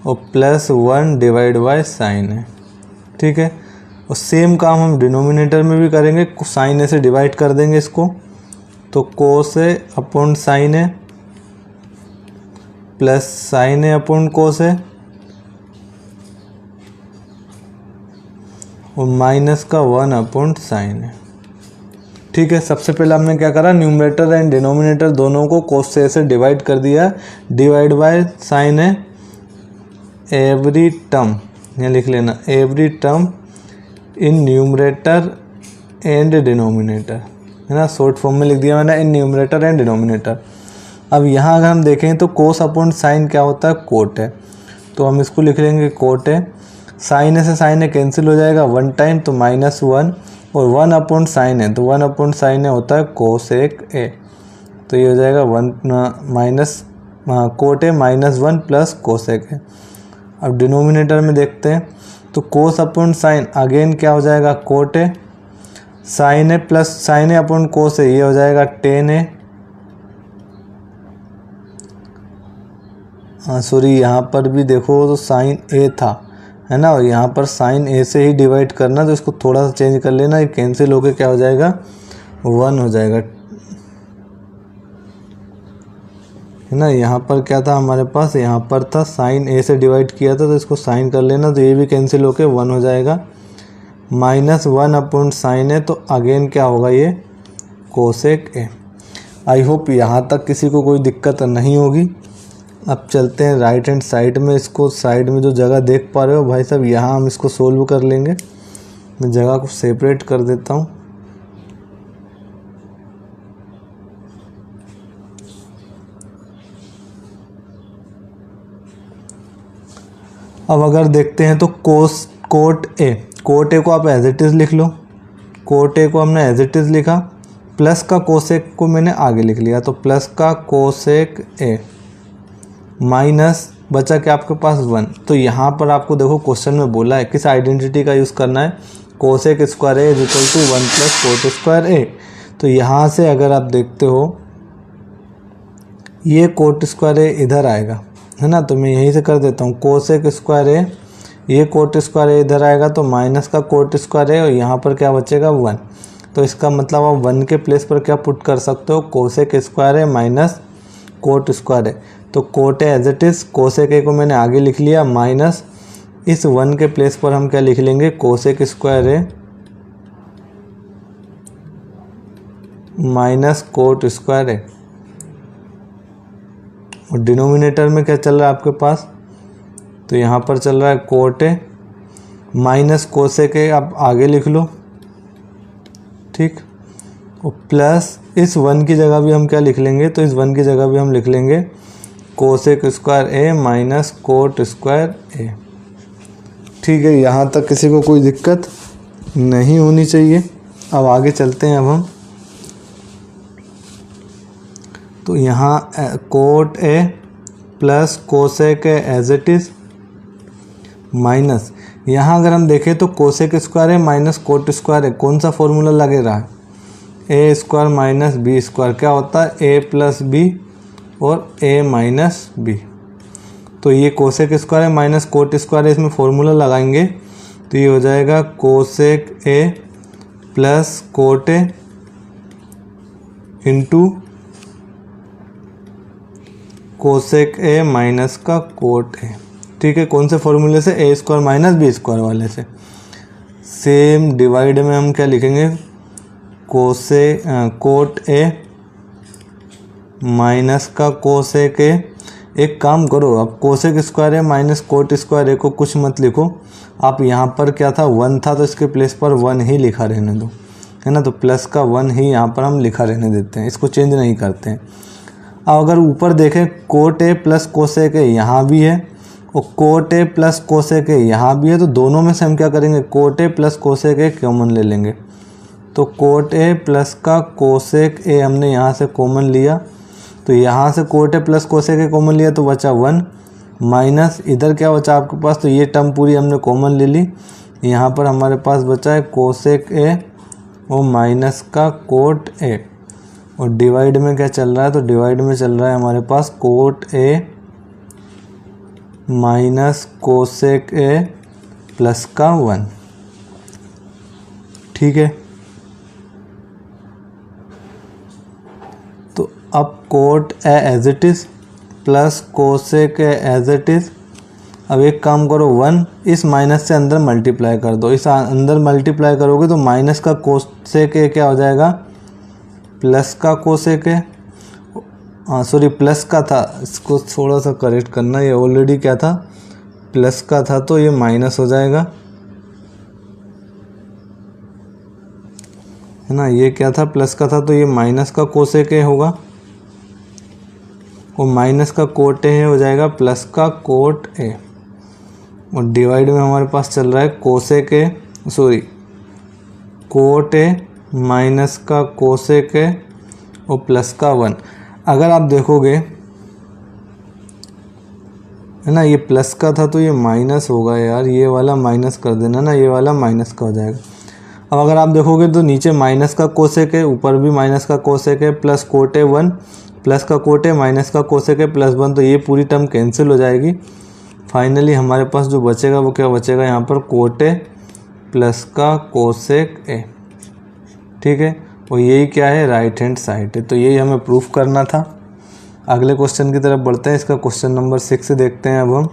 और plus 1 divide by sine A. ठीक है, और सेम काम हम डिनोमिनेटर में भी करेंगे, साइन ए से डिवाइड कर देंगे इसको, तो कोस A upon sine A plus sine A upon cos ए और माइनस का 1 अपॉन साइन ए। ठीक है, सबसे पहले हमने क्या करा, न्यूमरेटर एंड डिनोमिनेटर दोनों को कोस ए से डिवाइड कर दिया, divide by sine A every term, यहाँ लिख लेना every term in numerator and denominator, है ना, शॉर्ट फॉर्म में लिख दिया मैंने इन न्यूमरेटर एंड डिनोमिनेटर। अब यहाँ अगर हम देखें तो कोस अपॉन साइन क्या होता है, कोट है, तो हम इसको लिख लेंगे कोट है। साइन से साइन ए कैंसिल हो जाएगा 1 टाइम, तो -1 और 1 अपॉन साइन है, तो 1 अपॉन साइन ए होता है कोसेक ए, तो ये हो जाएगा 1 माइनस कोट ए -1 प्लस कोसेक ए। अब डिनोमिनेटर में देखते हैं तो कोस अपॉन साइन अगेन क्या हो जाएगा, cot A, sine A plus sine A upon cos A, ये हो जाएगा टेन ए, सॉरी यहाँ पर भी देखो तो साइन ए था, है ना, और यहाँ पर साइन ए से ही डिवाइड करना, तो इसको थोड़ा सा चेंज कर लेना, ये कैंसिल होके क्या हो जाएगा 1 हो जाएगा, है ना। यहाँ पर क्या था हमारे पास, यहाँ पर था साइन ए से डिवाइड किया था, तो इसको साइन कर लेना, तो ये भी कैंसिल होके 1 हो जाएगा, -1 अपॉन साइन ए, तो अगेन क्या होगा ये कोसेक ए। आई होप यहाँ तक किसी को कोई दिक्कत नहीं होगी। अब चलते हैं राइट हैंड साइड में, इसको साइड में जो जगह देख पा रहे हो भाई साहब, यहाँ हम इसको सोल्व कर लेंगे। मैं जगह को सेपरेट कर देता हूँ। अब अगर देखते हैं तो कोट ए को आप एज इट इज़ लिख लो, कोट ए को हमने एज इट इज़ लिखा, प्लस का कोसेक को मैंने आगे लिख लिया, तो प्लस का कोसेक ए माइनस बचा क्या आपके पास 1। तो यहाँ पर आपको देखो क्वेश्चन में बोला है किस आइडेंटिटी का यूज़ करना है, cosec square A is equal to 1 plus cot square A. तो यहाँ से अगर आप देखते हो ये कोट स्क्वायर ए इधर आएगा, है ना, तो मैं यहीं से कर देता हूँ कोसेक स्क्वायर ए, ये कोट स्क्वायर ए इधर आएगा, तो माइनस का कोट स्क्वायर ए और यहाँ पर क्या बचेगा 1। तो इसका मतलब आप 1 के प्लेस पर क्या पुट कर सकते हो, cosec square A minus cot square A. तो cot A as it is, cosec A को मैंने आगे लिख लिया, माइनस इस 1 के प्लेस पर हम क्या लिख लेंगे, cosec square A minus cot square A. और डिनोमिनेटर में क्या चल रहा है आपके पास, तो यहाँ पर चल रहा है कोट ए माइनस कोसेक ए, आप आगे लिख लो, ठीक, और प्लस इस 1 की जगह भी हम क्या लिख लेंगे, तो इस 1 की जगह भी हम लिख लेंगे cosec square A minus cot square ए। ठीक है, यहाँ तक किसी को कोई दिक्कत नहीं होनी चाहिए। अब आगे चलते हैं। अब हम तो यहाँ cot A plus cosec A as it is minus, यहाँ अगर हम देखें तो cosec square A minus cot square A, कौन सा फॉर्मूला लगे रहा है, A square minus B square, क्या होता है ए प्लस बी और ए माइनस बी। तो ये cosec square A minus cot square A, इसमें फॉर्मूला लगाएंगे तो ये हो जाएगा cosec A plus cot A into cosec A minus का कोट ए। ठीक है, कौन से फॉर्मूले से, A square minus B square वाले से। सेम डिवाइड में हम क्या लिखेंगे, कोट ए माइनस का कोसेक ए। एक काम करो, अब cosec square A minus cot square A को कुछ मत लिखो, आप यहाँ पर क्या था 1 था, तो इसके प्लेस पर 1 ही लिखा रहने दो, है ना, तो प्लस का 1 ही यहाँ पर हम लिखा रहने देते हैं, इसको चेंज नहीं करते हैं। अब अगर ऊपर देखें कोट ए प्लस कोसेक ए यहाँ भी है और कोट ए प्लस कोसेक ए यहाँ भी है, तो दोनों में से हम क्या करेंगे, coat A plus cosec A common ले लेंगे। तो कोट ए प्लस का कोसेक ए हमने यहाँ से कॉमन लिया, तो यहाँ से coat A plus cosec A common लिया तो बचा 1 माइनस इधर क्या बचा आपके पास, तो ये टर्म पूरी हमने कॉमन ले ली, यहाँ पर हमारे पास बचा है कोसेक ए और माइनस का कोट ए। और डिवाइड में क्या चल रहा है, तो डिवाइड में चल रहा है हमारे पास cot A minus cosec A plus का 1। ठीक है, तो अब cot A as it is plus cosec A as it is. अब एक काम करो, 1 इस माइनस से अंदर मल्टीप्लाई कर दो, इस अंदर मल्टीप्लाई करोगे तो माइनस का कोसेक ए क्या हो जाएगा, प्लस का कोसेक ए, हाँ सॉरी प्लस का था, इसको थोड़ा सा करेक्ट करना, ये ऑलरेडी क्या था, प्लस का था, तो ये माइनस हो जाएगा, है ना। ये क्या था, प्लस का था, तो ये माइनस का कोसेक ए होगा, और माइनस का कोट ए हो जाएगा प्लस का कोट ए। और डिवाइड में हमारे पास चल रहा है cosec A, sorry coat A minus का कोसेक ए और प्लस का 1। अगर आप देखोगे, है ना, ये प्लस का था तो ये माइनस होगा यार, ये वाला माइनस कर देना ना, ये वाला माइनस का हो जाएगा। अब अगर आप देखोगे तो नीचे माइनस का कोसेक है, ऊपर भी माइनस का कोसेक है, प्लस कोट ए 1 प्लस का कोट ए माइनस का कोसेक है प्लस 1, तो ये पूरी टर्म कैंसिल हो जाएगी। फाइनली हमारे पास जो बचेगा वो क्या बचेगा, यहाँ पर कोट ए प्लस का कोसेक ए। ठीक है, और यही क्या है, राइट हैंड साइड है। तो यही हमें प्रूफ करना था। अगले क्वेश्चन की तरफ बढ़ते हैं। इसका क्वेश्चन नंबर 6 देखते हैं। अब हम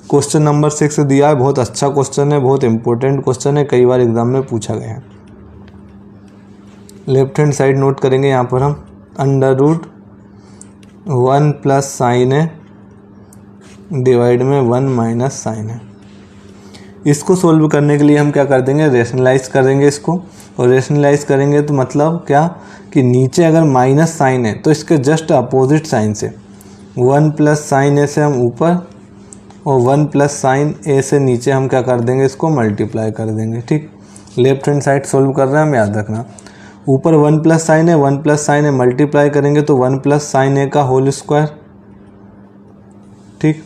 क्वेश्चन नंबर 6 दिया है, बहुत अच्छा क्वेश्चन है, बहुत इंपॉर्टेंट क्वेश्चन है, कई बार एग्जाम में पूछा गया है। लेफ्ट हैंड साइड नोट करेंगे यहाँ पर हम, अंडर रूट 1 प्लस साइन है डिवाइड में 1 माइनस साइन है। इसको सोल्व करने के लिए हम क्या कर देंगे, रेशनलाइज करेंगे इसको। और रेशनलाइज करेंगे तो मतलब क्या कि नीचे अगर माइनस साइन है तो इसके जस्ट अपोजिट साइन से 1 प्लस साइन ए से हम ऊपर और 1 प्लस साइन ए से नीचे हम क्या कर देंगे, इसको मल्टीप्लाई कर देंगे। ठीक, लेफ्ट हैंड साइड सोल्व कर रहे हैं हम, याद रखना। ऊपर 1 प्लस साइन है, 1 प्लस साइन है, मल्टीप्लाई करेंगे तो 1 प्लस साइन ए का होल स्क्वायर। ठीक,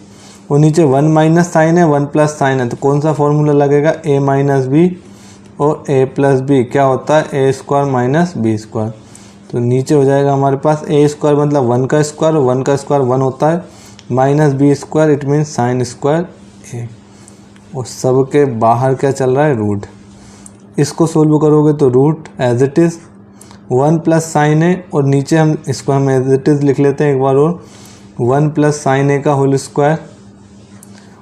और नीचे 1 माइनस साइन है, 1 प्लस साइन है, तो कौन सा फॉर्मूला लगेगा, ए माइनस बी, और ए प्लस बी क्या होता है, A square minus B square. तो नीचे हो जाएगा हमारे पास ए स्क्वायर मतलब 1 का स्क्वायर, 1 का स्क्वायर 1 होता है, minus B square it means sine square A. और सब के बाहर क्या चल रहा है, रूट। इसको सोल्व करोगे तो root as it is 1 plus sine A, और नीचे हम इसको हम एज इट इज़ लिख लेते हैं एक बार और, 1 प्लस साइन ए का होल स्क्वायर,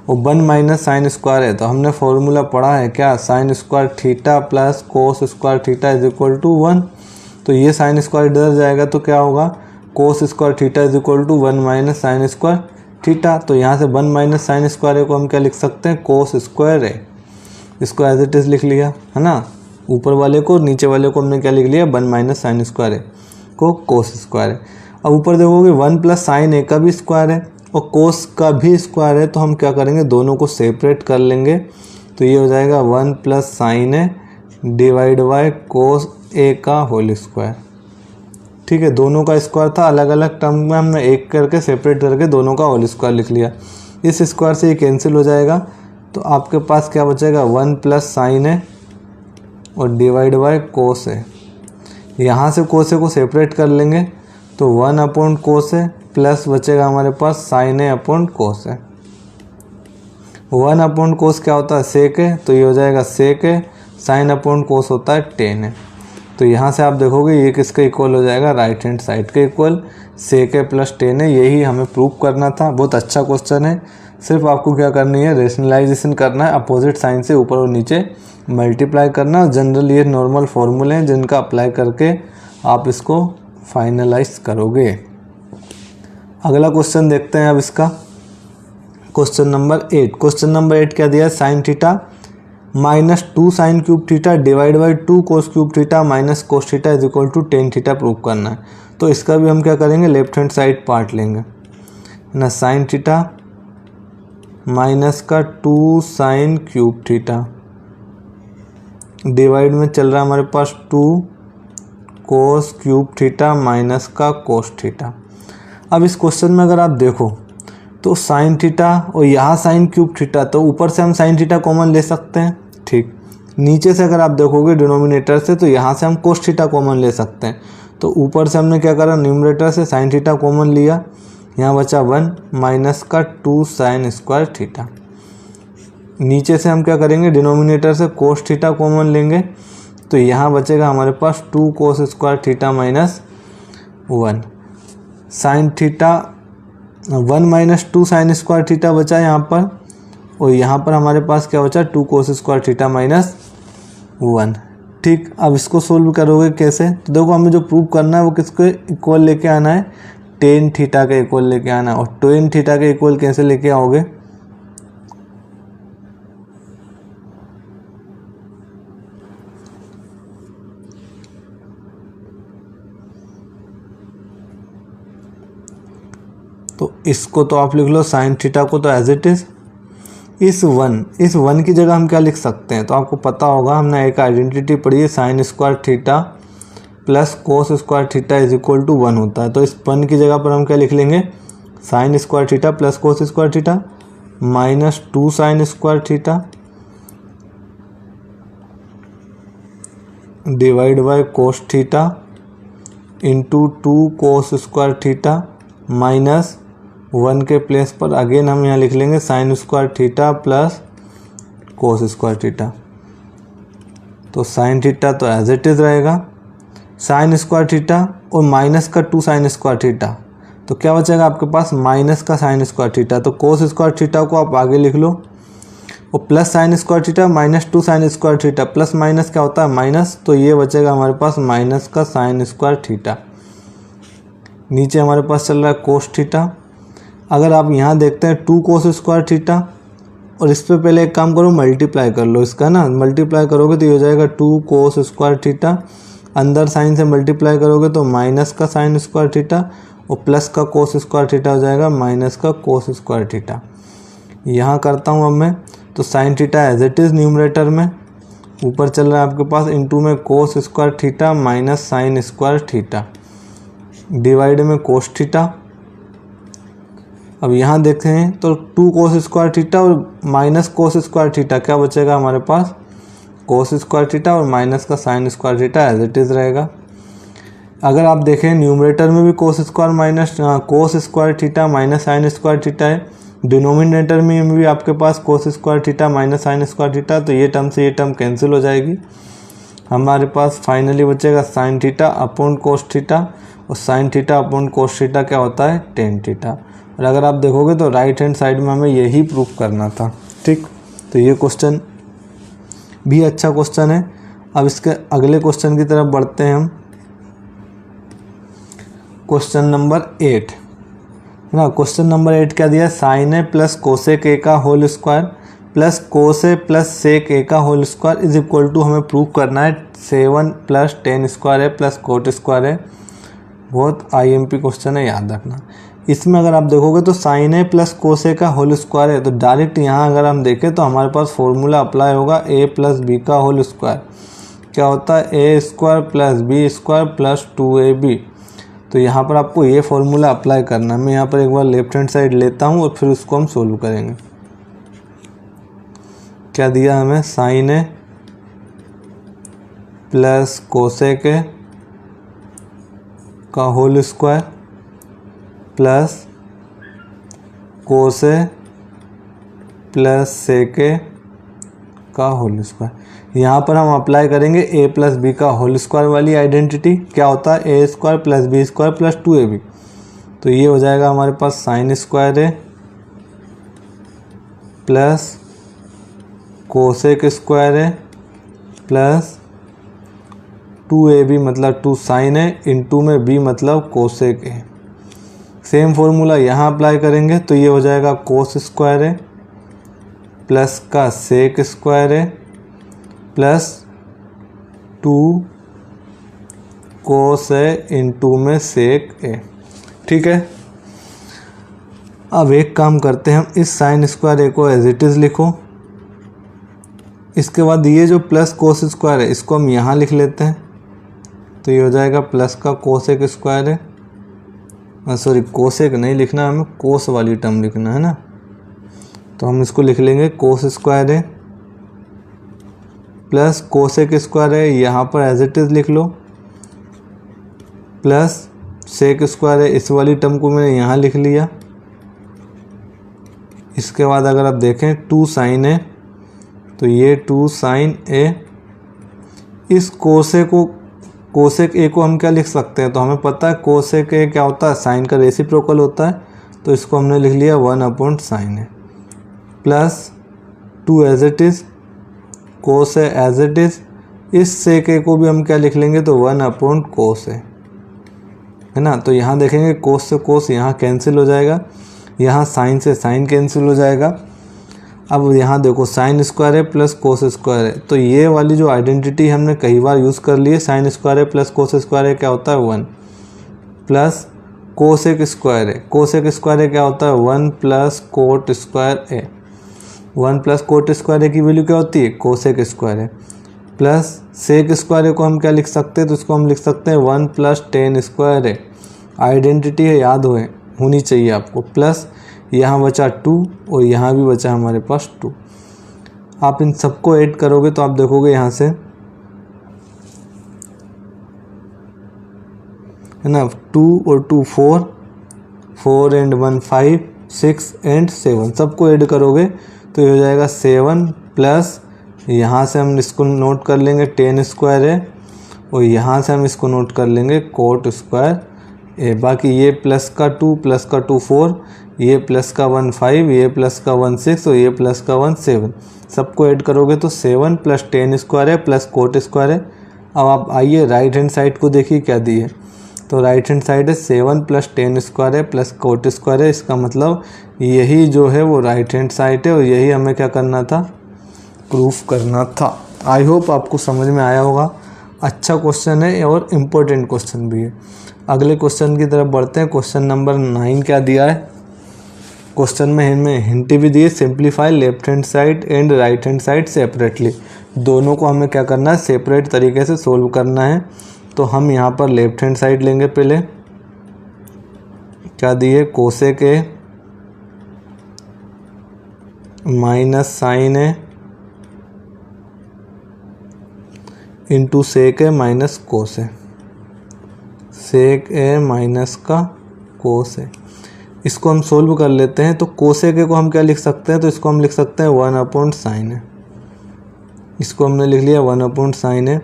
और 1 माइनस साइन स्क्वायर है। तो हमने फॉर्मूला पढ़ा है क्या, sine square theta plus cos square theta is equal to 1। तो ये साइन स्क्वायर इधर जाएगा तो क्या होगा, cos square theta is equal to 1 minus sine square theta. तो यहाँ से 1 माइनस साइन स्क्वायर ए को हम क्या लिख सकते हैं, कोस स्क्वायर ए। इसको एज इट इज़ लिख लिया, है ना। ऊपर वाले को नीचे वाले को हमने क्या लिख लिया, 1 माइनस साइन स्क्वायर ए को कोस स्क्वायर है। अब ऊपर देखोगे 1 प्लस साइन ए का भी स्क्वायर है और कोस का भी स्क्वायर है, तो हम क्या करेंगे, दोनों को सेपरेट कर लेंगे। तो ये हो जाएगा 1 plus sine A divide by cos A का होल स्क्वायर। ठीक है, दोनों का स्क्वायर था, अलग अलग टर्म में हमने एक करके सेपरेट करके दोनों का होल स्क्वायर लिख लिया। इस स्क्वायर से ये कैंसिल हो जाएगा, तो आपके पास क्या बचेगा, 1 प्लस साइन ए और डिवाइड बाय कोस ए। यहाँ से कोस ए को सेपरेट कर लेंगे तो 1 अपॉन कोस ए प्लस बचेगा हमारे पास साइन ए अपॉन कोस है। 1 अपॉन कोस क्या होता है, सेक है, तो ये हो जाएगा सेक है, साइन अपॉन कोस होता है टेन है। तो यहाँ से आप देखोगे ये किसके इक्वल हो जाएगा, राइट हैंड साइड के इक्वल, सेक है प्लस टेन है। यही हमें प्रूव करना था। बहुत अच्छा क्वेश्चन है, सिर्फ आपको क्या करनी है, रेशनलाइजेशन करना है, अपोजिट साइन से ऊपर और नीचे मल्टीप्लाई करना। जनरल ये नॉर्मल फॉर्मूले हैं जिनका अप्लाई करके आप इसको फाइनलाइज करोगे। अगला क्वेश्चन देखते हैं अब इसका, क्वेश्चन नंबर 8। क्वेश्चन नंबर 8 क्या दिया है, sine theta minus 2 sine cube theta divide by 2 cos cube theta minus cos theta is equal to tan theta prove करना है। तो इसका भी हम क्या करेंगे, लेफ्ट हैंड साइड पार्ट लेंगे ना, साइन थीटा माइनस का 2 साइन क्यूब थीटा डिवाइड में चल रहा है हमारे पास 2 कोस क्यूब थीटा माइनस का कोस थीटा। अब इस क्वेश्चन में अगर आप देखो तो साइन थीटा और यहाँ साइन क्यूब थीटा, तो ऊपर से हम साइन थीटा कॉमन ले सकते हैं। ठीक, नीचे से अगर आप देखोगे डिनोमिनेटर से, तो यहाँ से हम कोस थीटा कॉमन ले सकते हैं। तो ऊपर से हमने क्या करा, न्यूमरेटर से साइन थीटा कॉमन लिया, यहाँ बचा 1 माइनस का 2 साइन स्क्वायर थीटा। नीचे से हम क्या करेंगे, डिनोमिनेटर से कोस थीटा कॉमन लेंगे, तो यहाँ बचेगा हमारे पास 2 cos square theta minus 1 sine theta, 1 minus 2 sign square theta बचा यहाँ पर, और यहाँ पर हमारे पास क्या बचा, 2 कोस स्क्वायर थीटा माइनस 1। ठीक, अब इसको सोल्व करोगे कैसे, तो देखो हमें जो प्रूव करना है वो किसके इक्वल लेके आना है, टेन थीटा के इक्वल लेके आना है। और टेन थीटा के इक्वल कैसे लेके आओगे, तो इसको तो आप लिख लो साइन थीटा को तो एज इट इज़। इस वन की जगह हम क्या लिख सकते हैं, तो आपको पता होगा, हमने एक आइडेंटिटी पढ़ी है, sine square theta plus cos square theta is equal to 1 होता है। तो इस 1 की जगह पर हम क्या लिख लेंगे, sign square theta plus cos square theta minus 2 sign square theta divide by cos theta into 2 cos square theta minus 1 के प्लेस पर अगेन हम यहाँ लिख लेंगे sign square theta plus cos square theta. तो साइन थीटा तो as it is रहेगा, sign square theta और माइनस का 2 साइन स्क्वायर थीटा, तो क्या बचेगा आपके पास, माइनस का साइन स्क्वायर थीटा। तो कोस स्क्वायर थीटा को आप आगे लिख लो, और plus sign square theta minus 2 sign square theta, plus minus क्या होता है माइनस, तो ये बचेगा हमारे पास माइनस का साइन स्क्वायर थीटा। नीचे हमारे पास चल रहा है कोस थीटा। अगर आप यहाँ देखते हैं 2 कोस स्क्वायर थीटा, और इस पे पहले एक काम करो, मल्टीप्लाई कर लो इसका ना, मल्टीप्लाई करोगे तो ये हो जाएगा 2 कोस स्क्वायर थीटा, अंदर साइन से मल्टीप्लाई करोगे तो माइनस का साइन स्क्वायर थीटा, और प्लस का कोस स्क्वायर थीटा हो जाएगा माइनस का कोस स्क्वायर थीटा। यहाँ करता हूँ अब मैं, तो sine theta as it is numerator में, ऊपर चल रहा है आपके पास इंटू में cos square theta minus sine square theta divide में कोस थीटा। अब यहाँ देखते हैं तो 2 कोस स्क्वायर थीटा और माइनस कोस स्क्वायर थीटा, क्या बचेगा हमारे पास, कोस स्क्वायर थीटा और माइनस का sine square theta as it is रहेगा। अगर आप देखें न्यूमरेटर में भी cos square minus cos square theta minus sine square theta है, डिनोमिनेटर में भी आपके पास cos square theta minus sine square theta, तो ये टर्म से ये टर्म कैंसिल हो जाएगी। हमारे पास फाइनली बचेगा sine theta upon cos theta, और sine theta upon cos theta क्या होता है, टेन थीटा। और अगर आप देखोगे तो राइट हैंड साइड में हमें यही प्रूफ करना था। ठीक, तो ये क्वेश्चन भी अच्छा क्वेश्चन है। अब इसके अगले क्वेश्चन की तरफ बढ़ते हैं हम। क्वेश्चन नंबर 8 ना, क्वेश्चन नंबर 8 क्या दिया है, sine A plus cosec A का whole square plus cos A plus sec A का whole square is equal to, हमें प्रूफ करना है 7 प्लस 10 स्क्वायर है प्लस कोट स्क्वायर है। बहुत IMP क्वेश्चन है, याद रखना। इसमें अगर आप देखोगे तो sign A plus cos A का होल स्क्वायर है, तो डायरेक्ट यहाँ अगर हम देखें तो हमारे पास फॉर्मूला अप्लाई होगा a प्लस बी का होल स्क्वायर, क्या होता है a square plus B square plus 2ab। तो यहाँ पर आपको ये फॉर्मूला अप्लाई करना है। मैं यहाँ पर एक बार लेफ्ट हैंड साइड लेता हूँ और फिर उसको हम सोल्व करेंगे। क्या दिया हमें, sine A plus cosec A का whole square plus cos A plus sec A का होल स्क्वायर। यहाँ पर हम अप्लाई करेंगे a प्लस बी का होल स्क्वायर वाली आइडेंटिटी, क्या होता है a square plus B square plus 2ab। तो ये हो जाएगा हमारे पास sine square A plus cosec square A plus 2ab मतलब 2 साइन ए इंटू में b मतलब कोसेक ए। सेम फॉर्मूला यहाँ अप्लाई करेंगे तो ये हो जाएगा कोस स्क्वायर ए प्लस का sec square A plus 2 cos A into में सेक ए। ठीक है, अब एक काम करते हैं हम, इस साइन स्क्वायर ए को एज इट इज़ लिखो। इसके बाद ये जो प्लस कोस स्क्वायर है इसको हम यहाँ लिख लेते हैं, तो ये हो जाएगा प्लस का कोसेक स्क्वायर है, सॉरी कोसेक नहीं लिखना, हमें कोस वाली टर्म लिखना है ना, तो हम इसको लिख लेंगे कोस स्क्वायर है प्लस कोसेक स्क्वायर है, यहाँ पर एज इट इज़ लिख लो, प्लस सेक स्क्वायर है, इस वाली टर्म को मैंने यहाँ लिख लिया। इसके बाद अगर आप देखें 2 साइन है, तो ये 2 साइन ए, इस कोसेक ए को हम क्या लिख सकते हैं, तो हमें पता है कोसेक ए क्या होता है, साइन का रेसिप्रोकल होता है, तो इसको हमने लिख लिया 1/sin A, plus 2 as it is, cos A as it is, इस सेक ए को भी हम क्या लिख लेंगे, तो 1/cos ए, है ना। तो यहाँ देखेंगे कोस से कोस यहाँ कैंसिल हो जाएगा, यहाँ साइन से साइन कैंसिल हो जाएगा। अब यहाँ देखो साइन स्क्वायर है प्लस कोस स्क्वायर है, तो ये वाली जो आइडेंटिटी हमने कई बार यूज़ कर ली है, साइन स्क्वायर है प्लस कोस स्क्वायर है क्या होता है 1, प्लस कोसेक स्क्वायर है, कोसेक स्क्वायर है क्या होता है 1 प्लस कोट स्क्वायर ए, 1 प्लस कोट स्क्वायर ए की वैल्यू क्या होती है, कोसेक स्क्वायर है, प्लस सेक स्क्वायर ए को हम क्या लिख सकते हैं, तो इसको हम लिख सकते हैं 1 प्लस टेन स्क्वायर ए, आइडेंटिटी है, याद होनी चाहिए आपको, प्लस यहाँ बचा 2 और यहाँ भी बचा हमारे पास 2। आप इन सबको ऐड करोगे तो आप देखोगे यहाँ से, है ना, 2 और 2 4, 4 एंड 1 5, 6 एंड 7, सबको ऐड करोगे तो ये हो जाएगा 7 प्लस यहाँ से हम इसको नोट कर लेंगे 10 स्क्वायर है, और यहाँ से हम इसको नोट कर लेंगे कोट स्क्वायर ए। बाकी ये प्लस का 2 प्लस का 2 4, ये प्लस का 1 5, ये प्लस का 1 6 और ये प्लस का 1 7, सबको ऐड करोगे तो 7 प्लस 10 स्क्वायर है प्लस कोट स्क्वायर है। अब आप आइए राइट हैंड साइड को देखिए क्या दी है, तो राइट हैंड साइड है 7 प्लस 10 स्क्वायर है प्लस कोट स्क्वायर है, इसका मतलब यही जो है वो राइट हैंड साइड है और यही हमें क्या करना था, प्रूफ करना था। आई होप आपको समझ में आया होगा। अच्छा क्वेश्चन है और इम्पोर्टेंट क्वेश्चन भी है। अगले क्वेश्चन की तरफ बढ़ते हैं। क्वेश्चन नंबर 9 क्या दिया है, क्वेश्चन में हमें हिंट भी दिए, simplify left hand side and right hand side separately, दोनों को हमें क्या करना है, सेपरेट तरीके से सोल्व करना है। तो हम यहाँ पर लेफ्ट हैंड साइड लेंगे, पहले क्या दिए, cosec A minus sine A into sec A minus cos A, sec A minus का कोस ए, इसको हम सोल्व कर लेते हैं। तो कोसेक ए को हम क्या लिख सकते हैं, तो इसको हम लिख सकते हैं 1/sin ए, इसको हमने लिख लिया 1/sin ए,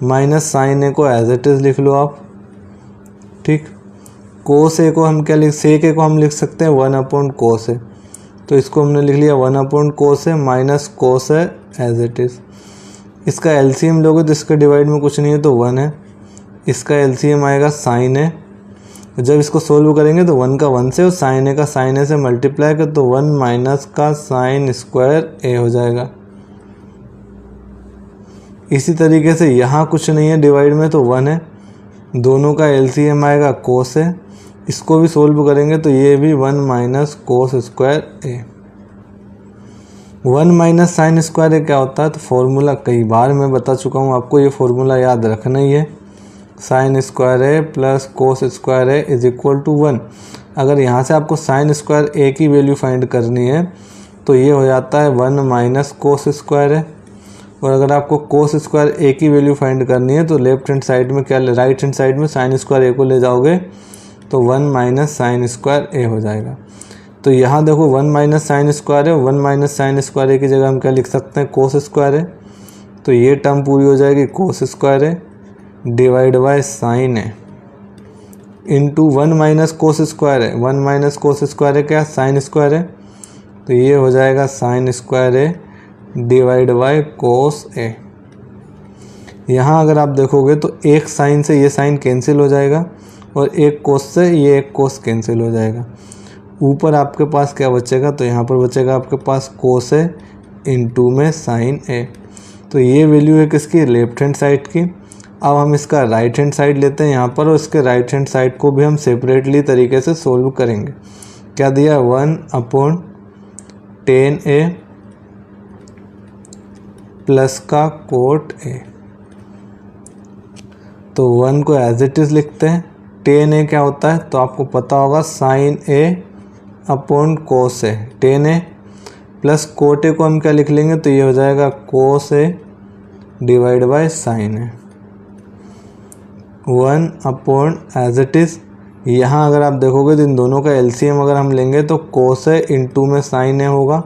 माइनस साइन ए को एज इट इज़ लिख लो आप, ठीक। कोस ए को हम क्या लिख, सेक ए को हम लिख सकते हैं 1/cos ए, तो इसको हमने लिख लिया 1/cos A minus cos A as it is. इसका एलसीएम लोगे तो इसके डिवाइड में कुछ नहीं है तो 1 है, इसका एलसीएम आएगा साइन ए, जब इसको सोल्व करेंगे तो 1 का 1 से और साइन ए का साइन ए से मल्टीप्लाई कर तो 1 माइनस का साइन स्क्वायर ए हो जाएगा। इसी तरीके से यहाँ कुछ नहीं है डिवाइड में तो 1 है, दोनों का एलसीएम आएगा कोस ए, इसको भी सोल्व करेंगे तो ये भी 1 माइनस कोस स्क्वायर ए। 1 माइनस साइन स्क्वायर ए क्या होता है, तो फॉर्मूला कई बार मैं बता चुका हूँ आपको, ये फॉर्मूला याद रखना ही है, sine square A plus cos square A is equal to 1। अगर यहाँ से आपको साइन स्क्वायर ए की वैल्यू फाइंड करनी है तो ये हो जाता है 1 माइनस कोस स्क्वायर ए, और अगर आपको कोस स्क्वायर ए की वैल्यू फाइंड करनी है तो लेफ्ट हैंड साइड में क्या, राइट हैंड साइड में साइन स्क्वायर ए को ले जाओगे तो 1 माइनस साइन स्क्वायर ए हो जाएगा। तो यहाँ देखो 1 माइनस साइन स्क्वायर है, 1 माइनस साइन स्क्वायर ए की जगह हम क्या लिख सकते हैं, कोस स्क्वायर है, तो ये टर्म पूरी हो जाएगी कोस स्क्वायर है डिवाइड बाय साइन है इंटू 1 माइनस कोस स्क्वायर है, 1 माइनस कोस स्क्वायर है क्या, साइन स्क्वायर है, तो ये हो जाएगा साइन स्क्वायर है डिवाइड बाय कोस ए। यहाँ अगर आप देखोगे तो एक साइन से ये साइन कैंसिल हो जाएगा और एक कोस से ये एक कोस कैंसिल हो जाएगा। ऊपर आपके पास क्या बचेगा, तो यहाँ पर बचेगा आपके पास कोस ए इंटू में साइन ए। तो ये वैल्यू है किसकी, लेफ्ट हैंड साइड की। अब हम इसका राइट हैंड साइड लेते हैं यहाँ पर और इसके राइट हैंड साइड को भी हम सेपरेटली तरीके से सोल्व करेंगे। क्या दिया, 1/10 ए प्लस का कोट ए, तो 1 को एज इट इज़ लिखते हैं। 10 ए क्या होता है, तो आपको पता होगा sine A upon cos A, 10 A plus cot A को हम क्या लिख लेंगे, तो ये हो जाएगा cos A divide by sine है 1 अपॉन एज इट इज़। यहाँ अगर आप देखोगे तो इन दोनों का एलसीएम अगर हम लेंगे तो कोस है इनटू में साइन है होगा,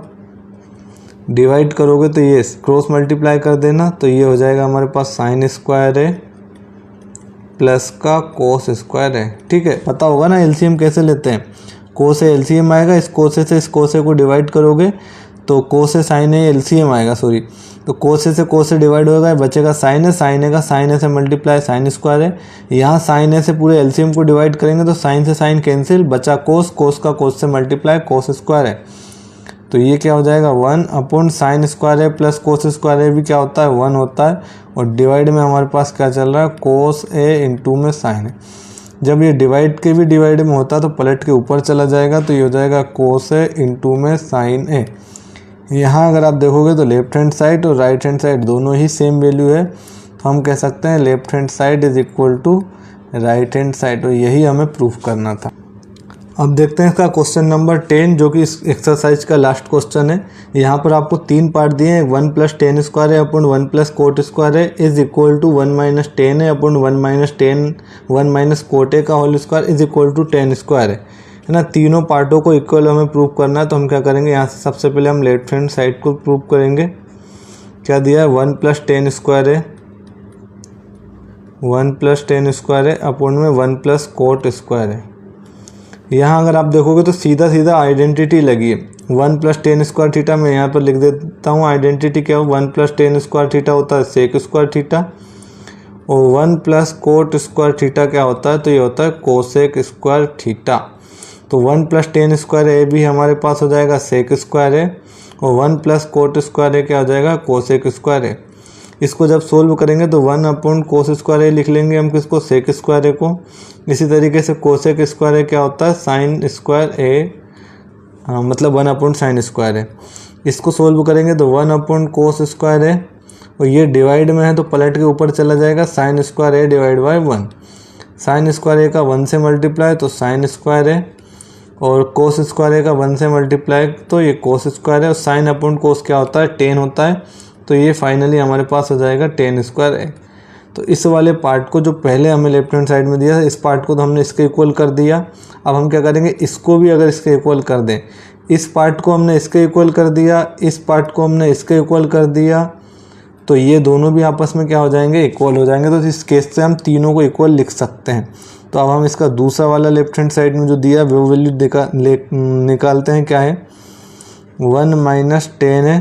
डिवाइड करोगे तो ये क्रॉस मल्टीप्लाई कर देना तो ये हो जाएगा हमारे पास साइन स्क्वायर है प्लस का कोस स्क्वायर है। ठीक है, पता होगा ना एलसीएम कैसे लेते हैं। कोस से एलसीएम आएगा, इस कोसे से इस कोसे को डिवाइड करोगे तो कोसे साइन है एलसीएम आएगा, सॉरी, तो कोसे से कोसे डिवाइड होगा, बचेगा साइन है का साइन है से मल्टीप्लाई साइन स्क्वायर है। यहाँ साइन है से पूरे एलसीएम को डिवाइड करेंगे तो साइन से साइन कैंसिल, बचा कोस, कोस का कोस से मल्टीप्लाई कोस स्क्वायर है। तो ये क्या हो जाएगा 1 अपॉन साइन स्क्वायर है प्लस कोस स्क्वायर है भी क्या होता है 1 होता है, और डिवाइड में हमारे पास क्या चल रहा है कोस ए इंटू में साइन है। जब ये डिवाइड के भी डिवाइड में होता है तो पलट के ऊपर चला जाएगा तो ये हो जाएगा कोस ए इंटू में साइन ए। यहाँ अगर आप देखोगे तो लेफ्ट हैंड साइड और राइट हैंड साइड दोनों ही सेम वैल्यू है, तो हम कह सकते हैं left hand side is equal to right hand side, और यही हमें प्रूफ करना था। अब देखते हैं इसका क्वेश्चन नंबर 10 जो कि इस एक्सरसाइज का लास्ट क्वेश्चन है। यहाँ पर आपको 3 पार्ट दिए हैं, 1 प्लस टेन स्क्वायर है अपॉन 1 प्लस कोट स्क्वायर है is equal to 1 minus tan है upon 1 minus tan 1 minus cot A का whole square is equal to 10 square है ना। तीनों पार्टों को इक्वल हमें प्रूव करना है, तो हम क्या करेंगे यहाँ से सबसे पहले हम लेफ्ट हैंड साइड को प्रूव करेंगे। क्या दिया है 1 प्लस टेन स्क्वायर है 1 प्लस टेन स्क्वायर है अपॉन में 1 प्लस कोट स्क्वायर है। यहाँ अगर आप देखोगे तो सीधा सीधा आइडेंटिटी लगी है, 1 प्लस टेन स्क्वायर थीटा मैं यहाँ पर लिख देता हूँ। आइडेंटिटी क्या हो 1 प्लस टेन स्क्वायर थीटा होता है सेक स्क्वायर थीटा, और 1 प्लस कोट स्क्वायर थीटा क्या होता है तो ये होता है कोसेक स्क्वायर थीटा। तो 1 प्लस टेन स्क्वायर ए भी हमारे पास हो जाएगा सेक स्क्वायर है, और 1 प्लस कोट स्क्वायर ए क्या हो जाएगा कोसेक स्क्वायर है। इसको जब सोल्व करेंगे तो 1 अपॉन कोस स्क्वायर ए लिख लेंगे हम किसको सेक स्क्वायर ए को। इसी तरीके से कोसेक स्क्वायर ए क्या होता है साइन स्क्वायर ए, मतलब 1 अपॉन साइन स्क्वायर है। इसको सोल्व करेंगे तो 1 अपॉन कोस स्क्वायर है, और ये डिवाइड में है तो पलट के ऊपर चला जाएगा sine square A divide by 1। Sine square A का 1 से मल्टीप्लाई तो साइन स्क्वायर है, और कोस स्क्वायर ए का 1 से मल्टीप्लाई तो ये कोस स्क्वायर है, और साइन अपॉन कोस क्या होता है 10 होता है, तो ये फाइनली हमारे पास हो जाएगा 10 स्क्वायर है। तो इस वाले पार्ट को जो पहले हमें लेफ्ट हैंड साइड में दिया था इस पार्ट को तो हमने इसके इक्वल कर दिया। अब हम क्या करेंगे इसको भी अगर इसके इक्वल कर दें, इस पार्ट को हमने इसके इक्वल कर दिया, इस पार्ट को हमने इसके इक्वल कर दिया, तो ये दोनों भी आपस में क्या हो जाएंगे इक्वल हो जाएंगे। तो इस केस से हम तीनों को इक्वल लिख सकते हैं। तो अब हम इसका दूसरा वाला लेफ्ट हैंड साइड में जो दिया वो वैल्यू निकालते हैं। क्या है 1 माइनस टेन है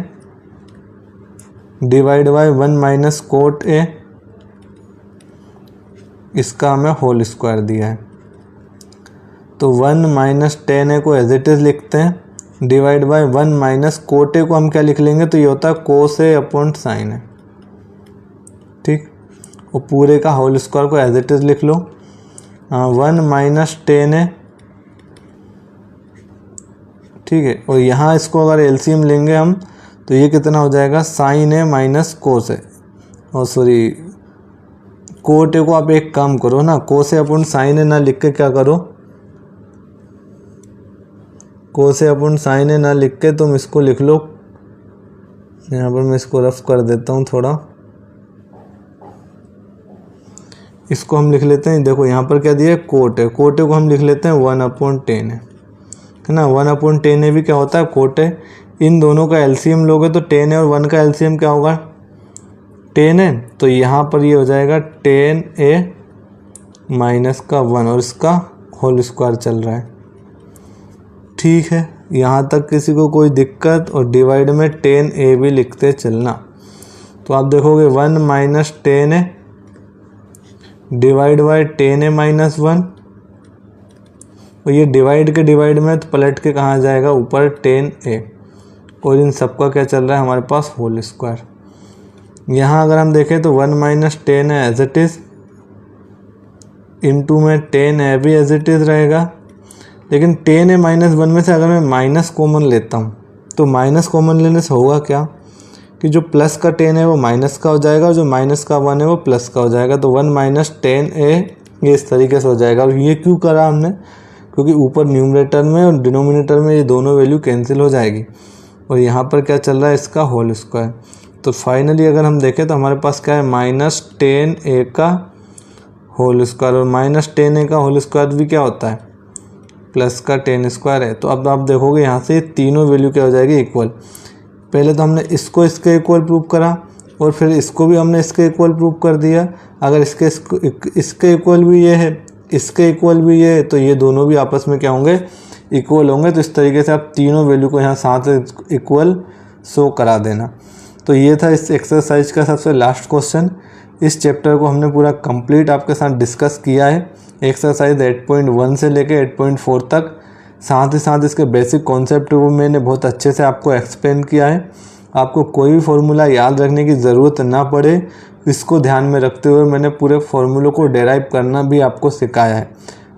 डिवाइड बाय 1 माइनस कोट ए, इसका हमें होल स्क्वायर दिया है। तो 1 माइनस टेन ए को एज इट इज़ लिखते हैं divide by 1 minus cot A को हम क्या लिख लेंगे तो ये होता है कोस ए अपॉन साइन है। ठीक, और पूरे का होल स्क्वायर को एज इट इज़ लिख लो 1 माइनस टेन है। ठीक है, और यहाँ इसको अगर एलसीएम लेंगे हम तो ये कितना हो जाएगा साइन है माइनस कोस है, और सॉरी कोट ए को आप एक काम करो ना, कोस ए अपॉन साइन है ना लिख के क्या करो, कोस ए अपॉन साइन है ना लिख के तुम इसको लिख लो। यहाँ पर मैं इसको रफ कर देता हूँ थोड़ा, इसको हम लिख लेते हैं। देखो यहाँ पर क्या दिया है कोट है, कोट ए को हम लिख लेते हैं 1 अपॉन टेन है ना। 1 अपॉन टेन ए भी क्या होता है कोट है। इन दोनों का एलसीएम लोगे तो 10 है और 1 का एलसीएम क्या होगा 10 है, तो यहाँ पर ये हो जाएगा 10a माइनस का 1 और इसका होल स्क्वायर चल रहा है। ठीक है, यहाँ तक किसी को कोई दिक्कत, और डिवाइड में 10a भी लिखते चलना। तो आप देखोगे 1 माइनस टेन है डिवाइड बाय 10a माइनस 1, और ये डिवाइड के डिवाइड में तो पलट के कहाँ जाएगा ऊपर 10a, और इन सबका क्या चल रहा है हमारे पास होल स्क्वायर। यहाँ अगर हम देखें तो 1 माइनस टेन है एज इट इज़, इंटू में 10a भी एज इट इज़ रहेगा। लेकिन 10a माइनस 1 में से अगर मैं माइनस कॉमन लेता हूँ तो माइनस कॉमन लेने से होगा क्या कि जो प्लस का 10 है वो माइनस का हो जाएगा, और जो माइनस का 1 है वो प्लस का हो जाएगा। तो 1 माइनस 10a ये इस तरीके से हो जाएगा। और ये क्यों करा हमने, क्योंकि ऊपर न्यूमरेटर में और डिनोमिनेटर में ये दोनों वैल्यू कैंसिल हो जाएगी, और यहाँ पर क्या चल रहा है इसका होल स्क्वायर। तो फाइनली अगर हम देखें तो हमारे पास क्या है, -10a का होल स्क्वायर, और -10a का होल स्क्वायर भी क्या होता है, प्लस का 10 स्क्वायर है। तो अब आप देखोगे यहाँ से तीनों वैल्यू क्या हो जाएगी, इक्वल। पहले तो हमने इसको इसके इक्वल प्रूव करा और फिर इसको भी हमने इसके इक्वल प्रूव कर दिया। अगर इसके इक्वल भी ये है, इसके इक्वल भी ये है, तो ये दोनों भी आपस में क्या होंगे, इक्वल होंगे। तो इस तरीके से आप तीनों वैल्यू को यहाँ साथ इक्वल शो करा देना। तो ये था इस एक्सरसाइज का सबसे लास्ट क्वेश्चन। इस चैप्टर को हमने पूरा कंप्लीट आपके साथ डिस्कस किया है, एक्सरसाइज 8.1 से लेके 8.4 तक। साथ ही साथ इसके बेसिक कॉन्सेप्ट वो मैंने बहुत अच्छे से आपको एक्सप्लेन किया है। आपको कोई भी फार्मूला याद रखने की ज़रूरत ना पड़े, इसको ध्यान में रखते हुए मैंने पूरे फार्मूलों को डेराइव करना भी आपको सिखाया है।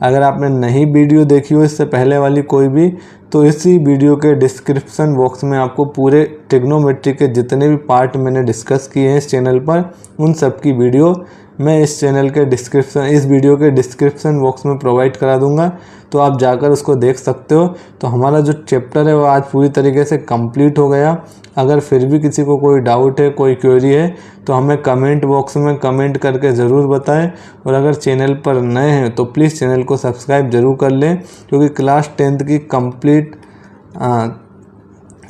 अगर आपने नई वीडियो देखी हो इससे पहले वाली कोई भी, तो इसी वीडियो के डिस्क्रिप्शन बॉक्स में आपको पूरे ट्रिग्नोमेट्री के जितने भी पार्ट मैंने डिस्कस किए हैं इस चैनल पर, उन सब की वीडियो मैं इस वीडियो के डिस्क्रिप्शन बॉक्स में प्रोवाइड करा दूंगा। तो आप जाकर उसको देख सकते हो। तो हमारा जो चैप्टर है वो आज पूरी तरीके से कंप्लीट हो गया। अगर फिर भी किसी को कोई डाउट है, कोई क्वेरी है, तो हमें कमेंट बॉक्स में कमेंट करके ज़रूर बताएं। और अगर चैनल पर नए हैं तो प्लीज़ चैनल को सब्सक्राइब ज़रूर कर लें, क्योंकि क्लास 10th की कंप्लीट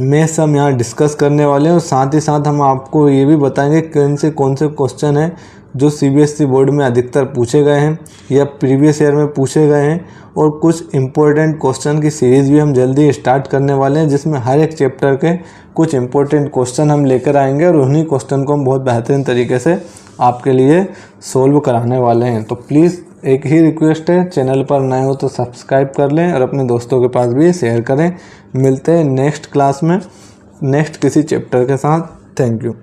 मैथ्स हम यहाँ डिस्कस करने वाले हैं। और साथ ही साथ हम आपको ये भी बताएंगे कौन से क्वेश्चन हैं जो CBSE बोर्ड में अधिकतर पूछे गए हैं या प्रीवियस ईयर में पूछे गए हैं। और कुछ इम्पोर्टेंट क्वेश्चन की सीरीज़ भी हम जल्दी स्टार्ट करने वाले हैं, जिसमें हर एक चैप्टर के कुछ इम्पोर्टेंट क्वेश्चन हम लेकर आएंगे और उन्हीं क्वेश्चन को हम बहुत बेहतरीन तरीके से आपके लिए सोल्व कराने वाले हैं। तो प्लीज़ एक ही रिक्वेस्ट है, चैनल पर नए हो तो सब्सक्राइब कर लें और अपने दोस्तों के पास भी शेयर करें। मिलते हैं नेक्स्ट क्लास में नेक्स्ट किसी चैप्टर के साथ। Thank you.